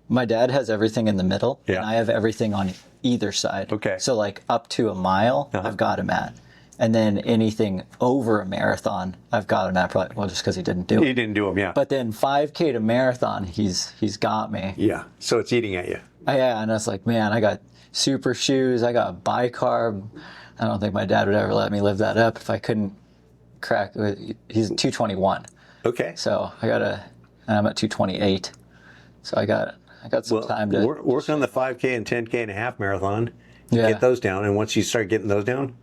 My dad has everything in the middle, Yeah. and I have everything on either side. Okay. So like up to a mile, I've got him at. And then anything over a marathon, I've got him at, probably, well, just because he didn't do it. He didn't do them, yeah. But then 5K to marathon, he's got me. Yeah, so it's eating at you. Yeah, and I was like, man, I got super shoes, I got Bicarb. I don't think my dad would ever let me live that up if I couldn't crack. He's 221. Okay. So I'm at 228. So I got some time to work on the 5K and 10K and a half marathon. Yeah. Get those down, and once you start getting those down,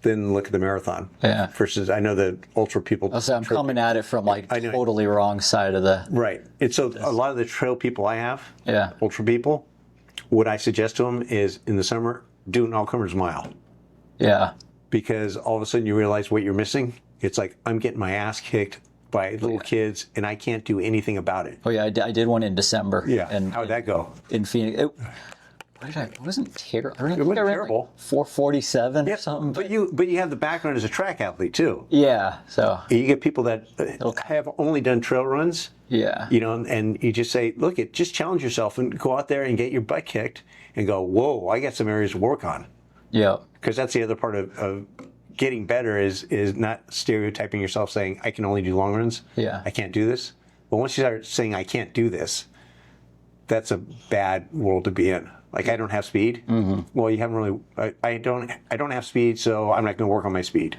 then look at the marathon. Yeah. Versus, I know the ultra people. So I'm coming at it from like I know. totally wrong side of the. Right. And so a lot of the trail people I have, Yeah. ultra people, what I suggest to them is in the summer, do an all-comers mile. Yeah. Because all of a sudden you realize what you're missing. It's like, I'm getting my ass kicked by little kids, and I can't do anything about it. Oh yeah, I did one in December. Yeah. And How'd that go? in Phoenix. It wasn't terrible. It wasn't terrible. Like 447 or something. But you have the background as a track athlete too. Yeah. So. You get people that have only done trail runs. Yeah. You know, and you just say, look, just challenge yourself and go out there and get your butt kicked and go, whoa, I got some areas to work on. Yeah. Because that's the other part of getting better is not stereotyping yourself saying, I can only do long runs. Yeah. I can't do this. But once you start saying, I can't do this, that's a bad world to be in. Like, I don't have speed. Mm-hmm. Well, you haven't really, I don't have speed, so I'm not going to work on my speed.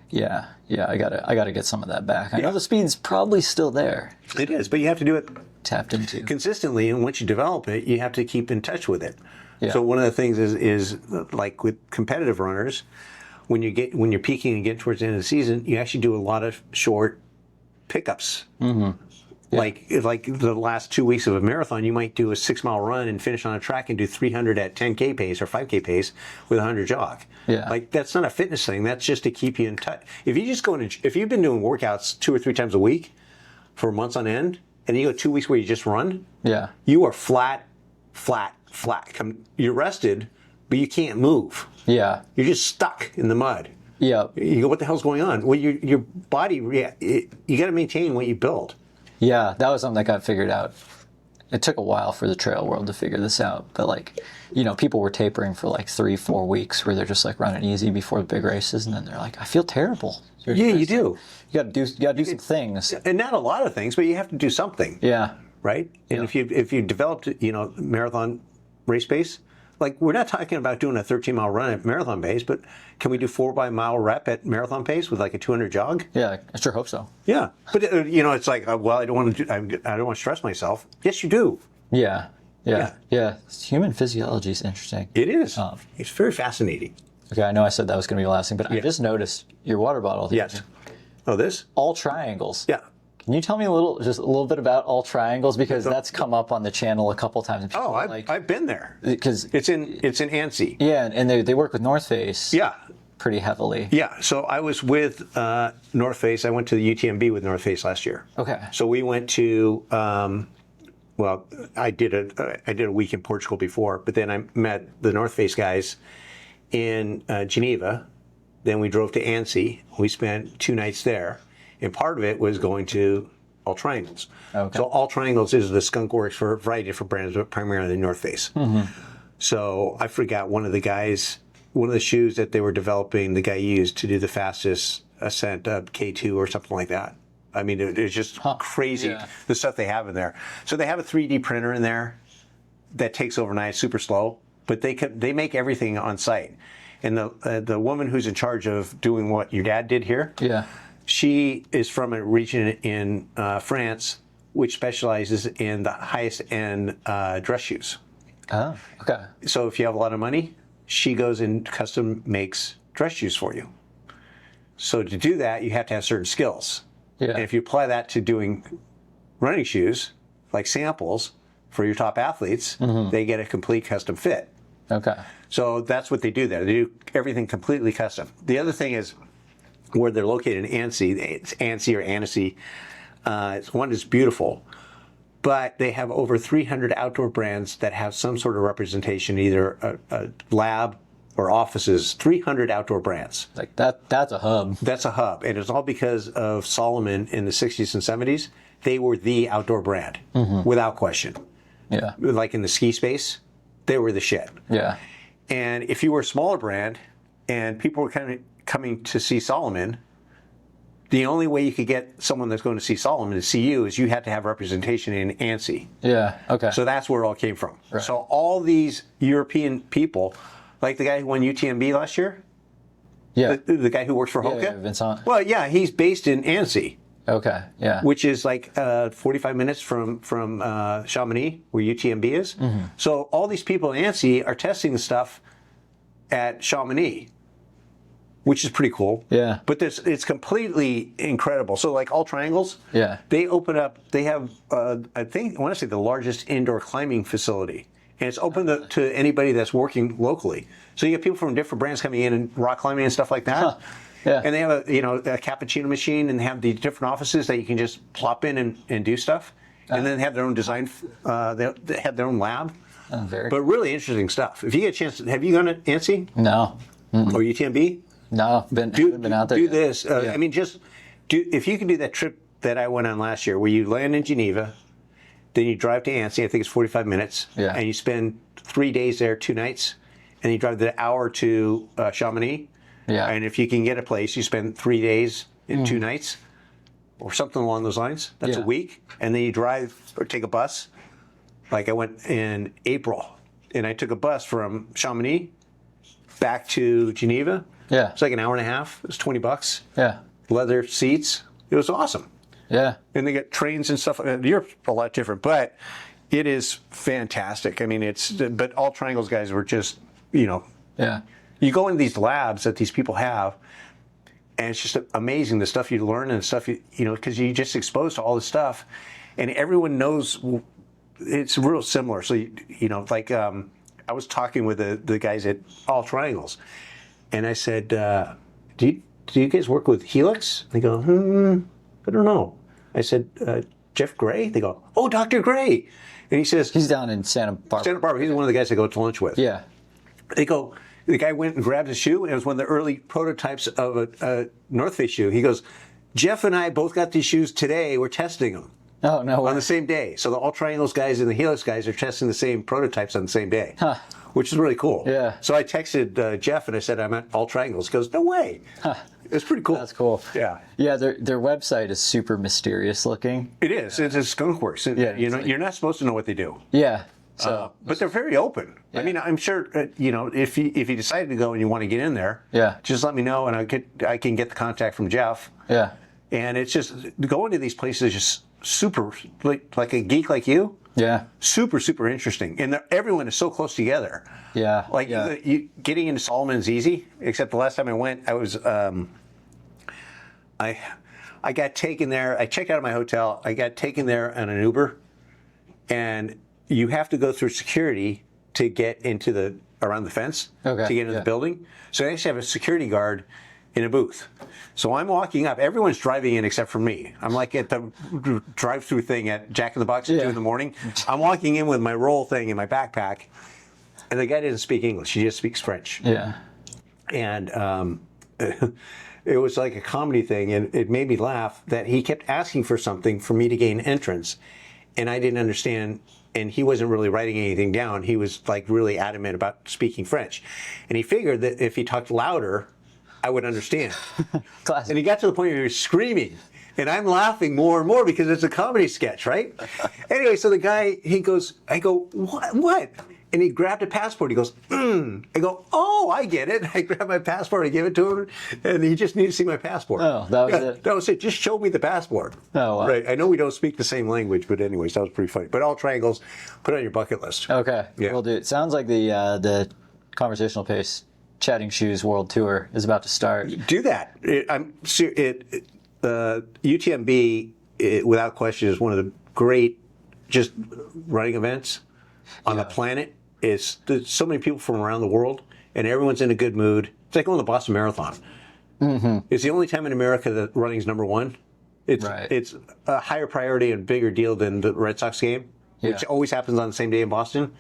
Yeah. Yeah. I gotta get some of that back. I know the speed's probably still there. It is, but you have to do it Tapped into. consistently, and once you develop it, you have to keep in touch with it. Yeah. So one of the things is like with competitive runners, when you're peaking and getting towards the end of the season, you actually do a lot of short pickups. Mm-hmm. Yeah. Like the last 2 weeks of a marathon, you might do a 6-mile run and finish on a track and do 300 at 10K pace or 5K pace with a 100 jog. Yeah. Like, that's not a fitness thing. That's just to keep you in touch. If you've been doing workouts 2 or 3 times a week for months on end, and you go 2 weeks where you just run, Yeah. you are flat. You're rested, but you can't move. Yeah. You're just stuck in the mud. Yeah. You go, what the hell's going on? Well, your body, you got to maintain what you build. Yeah, that was something that got figured out. It took a while for the trail world to figure this out, but people were tapering for like 3-4 weeks where they're just like running easy before the big races, and then they're like, I feel terrible. Yeah, you do. You got to do some things. And not a lot of things, but you have to do something. Yeah. Right? And if you developed, marathon race pace, like, we're not talking about doing a 13-mile run at marathon pace, but can we do 4-by-mile rep at marathon pace with like a 200 jog? Yeah, I sure hope so. Yeah, but it's like, well, I don't want to stress myself. Yes, you do. Yeah. Human physiology is interesting. It is. It's very fascinating. Okay, I know I said that was going to be the last thing, but I just noticed your water bottle. Yes. Oh, this? All triangles. Yeah. Can you tell me a little bit about all triangles, because that's come up on the channel a couple times. Oh, I've been there. Because it's in Annecy. Yeah, and they work with North Face. Yeah. Pretty heavily. Yeah. So I was with North Face. I went to the UTMB with North Face last year. Okay. So we went to. I did a week in Portugal before, but then I met the North Face guys in Geneva. Then we drove to Annecy. We spent 2 nights there. And part of it was going to All Triangles. Okay. So All Triangles is the skunk works for a variety of different brands, but primarily the North Face. Mm-hmm. So I forgot one of the shoes that they were developing, the guy used to do the fastest Ascent K2 or something like that. I mean, it's just crazy Yeah. the stuff they have in there. So they have a 3D printer in there that takes overnight, super slow, but they make everything on site. And the woman who's in charge of doing what your dad did here, Yeah. she is from a region in France which specializes in the highest end dress shoes. Oh, okay. So if you have a lot of money, she goes and custom makes dress shoes for you. So to do that, you have to have certain skills. Yeah. And if you apply that to doing running shoes, like samples for your top athletes, they get a complete custom fit. Okay. So that's what they do there. They do everything completely custom. The other thing is where they're located in Annecy. It's Annecy or Annecy. One is beautiful, but they have over 300 outdoor brands that have some sort of representation, either a lab or offices. 300 outdoor brands. Like that's a hub. That's a hub, and it's all because of Salomon in the 60s and 70s. They were the outdoor brand, without question. Yeah. Like in the ski space, they were the shit. Yeah. And if you were a smaller brand and people were kind of coming to see Salomon, the only way you could get someone that's going to see Salomon to see you is you had to have representation in Annecy. Yeah. Okay. So that's where it all came from. Right. So all these European people, like the guy who won UTMB last year, yeah. the guy who works for Hoka. Yeah, Vincent. Well, yeah, he's based in Annecy, Okay. Yeah. which is like 45 minutes from Chamonix, where UTMB is. So all these people in Annecy are testing the stuff at Chamonix, which is pretty cool. Yeah. But it's completely incredible. So like All Triangles, Yeah. they open up, they have, I want to say the largest indoor climbing facility. And it's open to anybody that's working locally. So you get people from different brands coming in and rock climbing and stuff like that. Huh. Yeah. And they have a cappuccino machine, and they have the different offices that you can just plop in and do stuff. And then they have their own design, they have their own lab. Oh, very But really interesting stuff. If you get a chance, have you gone to Annecy No. or UTMB? No. Been out there. Do yet. this. Yeah. I mean, just do. If you can do that trip that I went on last year, where you land in Geneva, then you drive to Annecy. I think it's 45 minutes. Yeah. And you spend 3 days there, 2 nights, and you drive the hour to Chamonix. Yeah. And if you can get a place, you spend 3 days and 2 nights, or something along those lines. That's a Yeah. week, and then you drive or take a bus. Like I went in April, and I took a bus from Chamonix back to Geneva. Yeah. It's like an hour and a half. It was $20. Yeah. Leather seats. It was awesome. Yeah. And they get trains and stuff. Europe's a lot different, but it is fantastic. I mean, but All Triangles guys were just, Yeah. you go into these labs that these people have, and it's just amazing the stuff you learn and stuff, because you're just exposed to all this stuff, and everyone knows it's real similar. So, I was talking with the guys at All Triangles, and I said, do you guys work with Helix? They go, I don't know. I said, Jeff Gray? They go, oh, Dr. Gray. And he says, He's down in Santa Barbara. Santa Barbara, he's one of the guys I go to lunch with. Yeah. They go, the guy went and grabbed his shoe, and it was one of the early prototypes of a North Face shoe. He goes, Jeff and I both got these shoes today. We're testing them Oh, no way. on the same day. So the All Triangles guys and the Helix guys are testing the same prototypes on the same day, which is really cool. Yeah. So I texted Jeff, and I said, I'm at All Triangles. He goes, no way. It's pretty cool. That's cool. Yeah. Yeah, their website is super mysterious looking. It is. It's a skunkworks. Yeah, You're not supposed to know what they do. Yeah. So But they're very open. Yeah. I mean, I'm sure, if you decide to go and you want to get in there, Yeah. just let me know, and I can get the contact from Jeff. yeah. And it's just, going to these places is just super, like a geek like you, Yeah. super, super interesting. And everyone is so close together. Yeah. Like, yeah. Getting into Salomon is easy, except the last time I went, I was, I got taken there. I checked out of my hotel. I got taken there on an Uber, and you have to go through security to get into around the fence Okay, to get into yeah. the building. So they actually have a security guard in a booth. So I'm walking up. Everyone's driving in except for me. I'm like at the drive-through thing at Jack in the Box at 2 in the morning. I'm walking in with my roll thing in my backpack, and the guy didn't speak English. He just speaks French. Yeah. And it was like a comedy thing, and it made me laugh that he kept asking for something for me to gain entrance, and I didn't understand, and he wasn't really writing anything down. He was like really adamant about speaking French, and he figured that if he talked louder, I would understand. Classic. And he got to the point where he was screaming. And I'm laughing more and more because it's a comedy sketch, right? Anyway, so the guy, he goes, I go, what? And he grabbed a passport. He goes, I go, oh, I get it. I grabbed my passport. I give it to him. And he just needed to see my passport. Oh, that was it? That was it. Just show me the passport. Oh, wow. Right. I know we don't speak the same language, but anyways, that was pretty funny. But all triangles, put it on your bucket list. Okay. Yeah. Well, dude, it sounds like the conversational pace Chatting Shoes World Tour is about to start. Do that. UTMB, without question, is one of the great just running events on the planet. There's so many people from around the world, and everyone's in a good mood. It's like going to the Boston Marathon. Mm-hmm. It's the only time in America that running's number one. It's a higher priority and bigger deal than the Red Sox game, which always happens on the same day in Boston.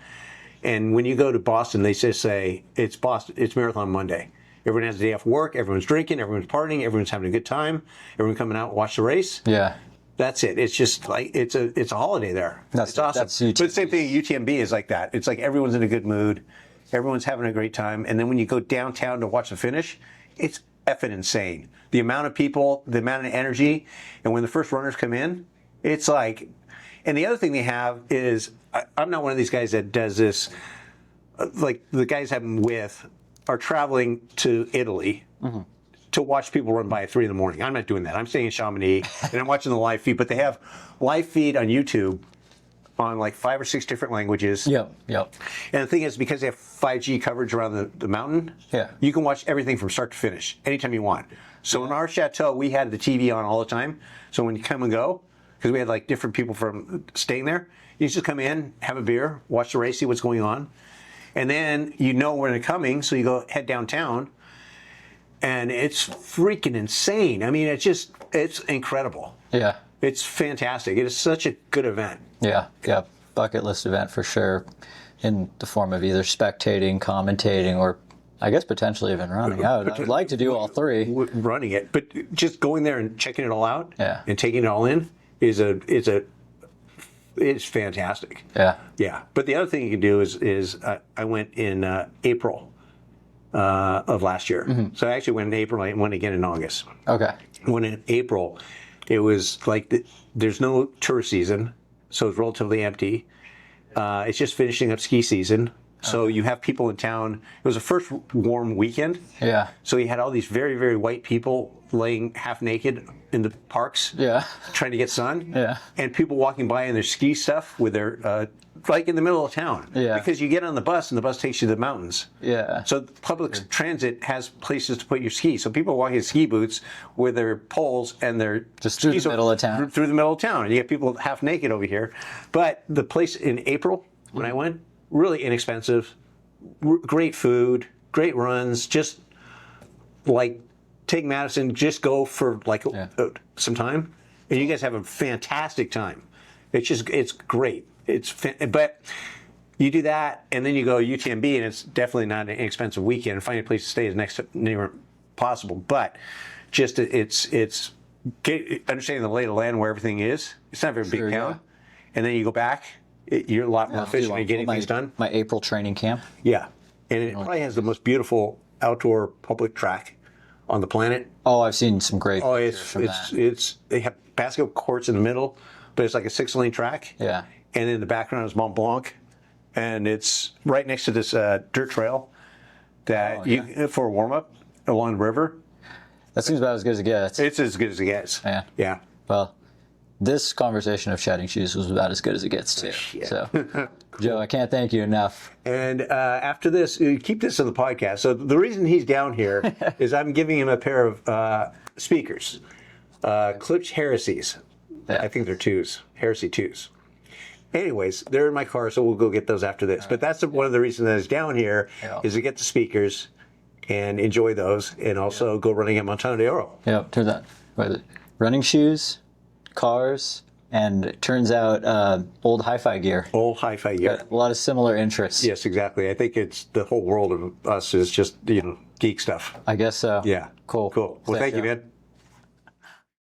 And when you go to Boston, they just say it's Boston. It's Marathon Monday. Everyone has a day off work. Everyone's drinking. Everyone's partying. Everyone's having a good time. Everyone coming out and watch the race. Yeah. That's it. It's just like it's a holiday there. It's awesome. That's but the same thing. UTMB is like that. It's like everyone's in a good mood. Everyone's having a great time. And then when you go downtown to watch the finish, it's effing insane. The amount of people, the amount of energy, and when the first runners come in, it's like. And the other thing they have is I'm not one of these guys that does this. Like the guys I'm with are traveling to Italy. Mm-hmm. To watch people run by at 3 a.m. I'm not doing that. I'm staying in Chamonix and I'm watching the live feed. But they have live feed on YouTube on like 5 or 6 different languages. Yep. And the thing is, because they have 5G coverage around the mountain, you can watch everything from start to finish anytime you want. So in our chateau, we had the TV on all the time. So when you come and go, because we had like different people from staying there, you just come in, have a beer, watch the race, see what's going on. And then you know when they're coming, so you go head downtown. And it's freaking insane. I mean, it's incredible. Yeah. It's fantastic. It is such a good event. Yeah. Bucket list event for sure, in the form of either spectating, commentating, or I guess potentially even running. I'd like to do all 3. Running it, but just going there and checking it all out and taking it all in it's fantastic. Yeah. But the other thing you can do is I went in April. Of last year. Mm-hmm. So I actually went in April. I went again in August. Okay. When in April, it was like there's no tourist season, so it's relatively empty. It's just finishing up ski season. So you have people in town. It was the first warm weekend. Yeah. So you had all these very, very white people laying half naked in the parks. Yeah. Trying to get sun. Yeah. And people walking by in their ski stuff with their, like in the middle of town. Yeah. Because you get on the bus and the bus takes you to the mountains. Yeah. So public transit has places to put your skis. So people are walking in ski boots with their poles and their just through the middle of town. Through the middle of town. And you get people half naked over here. But the place in April, when I went, really inexpensive, great food, great runs, just like take Madison, just go for like some time, and you guys have a fantastic time. It's great. But you do that, and then you go UTMB, and it's definitely not an inexpensive weekend. Finding a place to stay is next near possible, but just it's understanding the lay of the land where everything is. It's not a very big town, and then you go back. You're a lot more efficient in getting things done. My April training camp. Yeah. And it probably has the most beautiful outdoor public track on the planet. Oh, I've seen some great pictures from that. They have basketball courts in the middle, but it's like a 6-lane track. Yeah. And in the background is Mont Blanc. And it's right next to this dirt trail that for a warm-up along the river. That seems about as good as it gets. It's as good as it gets. Yeah. Well, this conversation of Chatting Shoes was about as good as it gets, too. Yeah. So, Joe, I can't thank you enough. And after this, keep this in the podcast. So the reason he's down here is I'm giving him a pair of speakers, Klipsch Heresies. Yeah. I think they're 2s, Heresy 2s. Anyways, they're in my car, so we'll go get those after this. But that's one of the reasons that he's down here is to get the speakers and enjoy those, and also go running at Montana de Oro. Yeah, turns out running shoes, cars, and it turns out old hi-fi gear. Old hi-fi gear. Got a lot of similar interests. Yes, exactly. I think it's the whole world of us is just geek stuff. I guess so. Yeah. Cool. Well, thank you, man.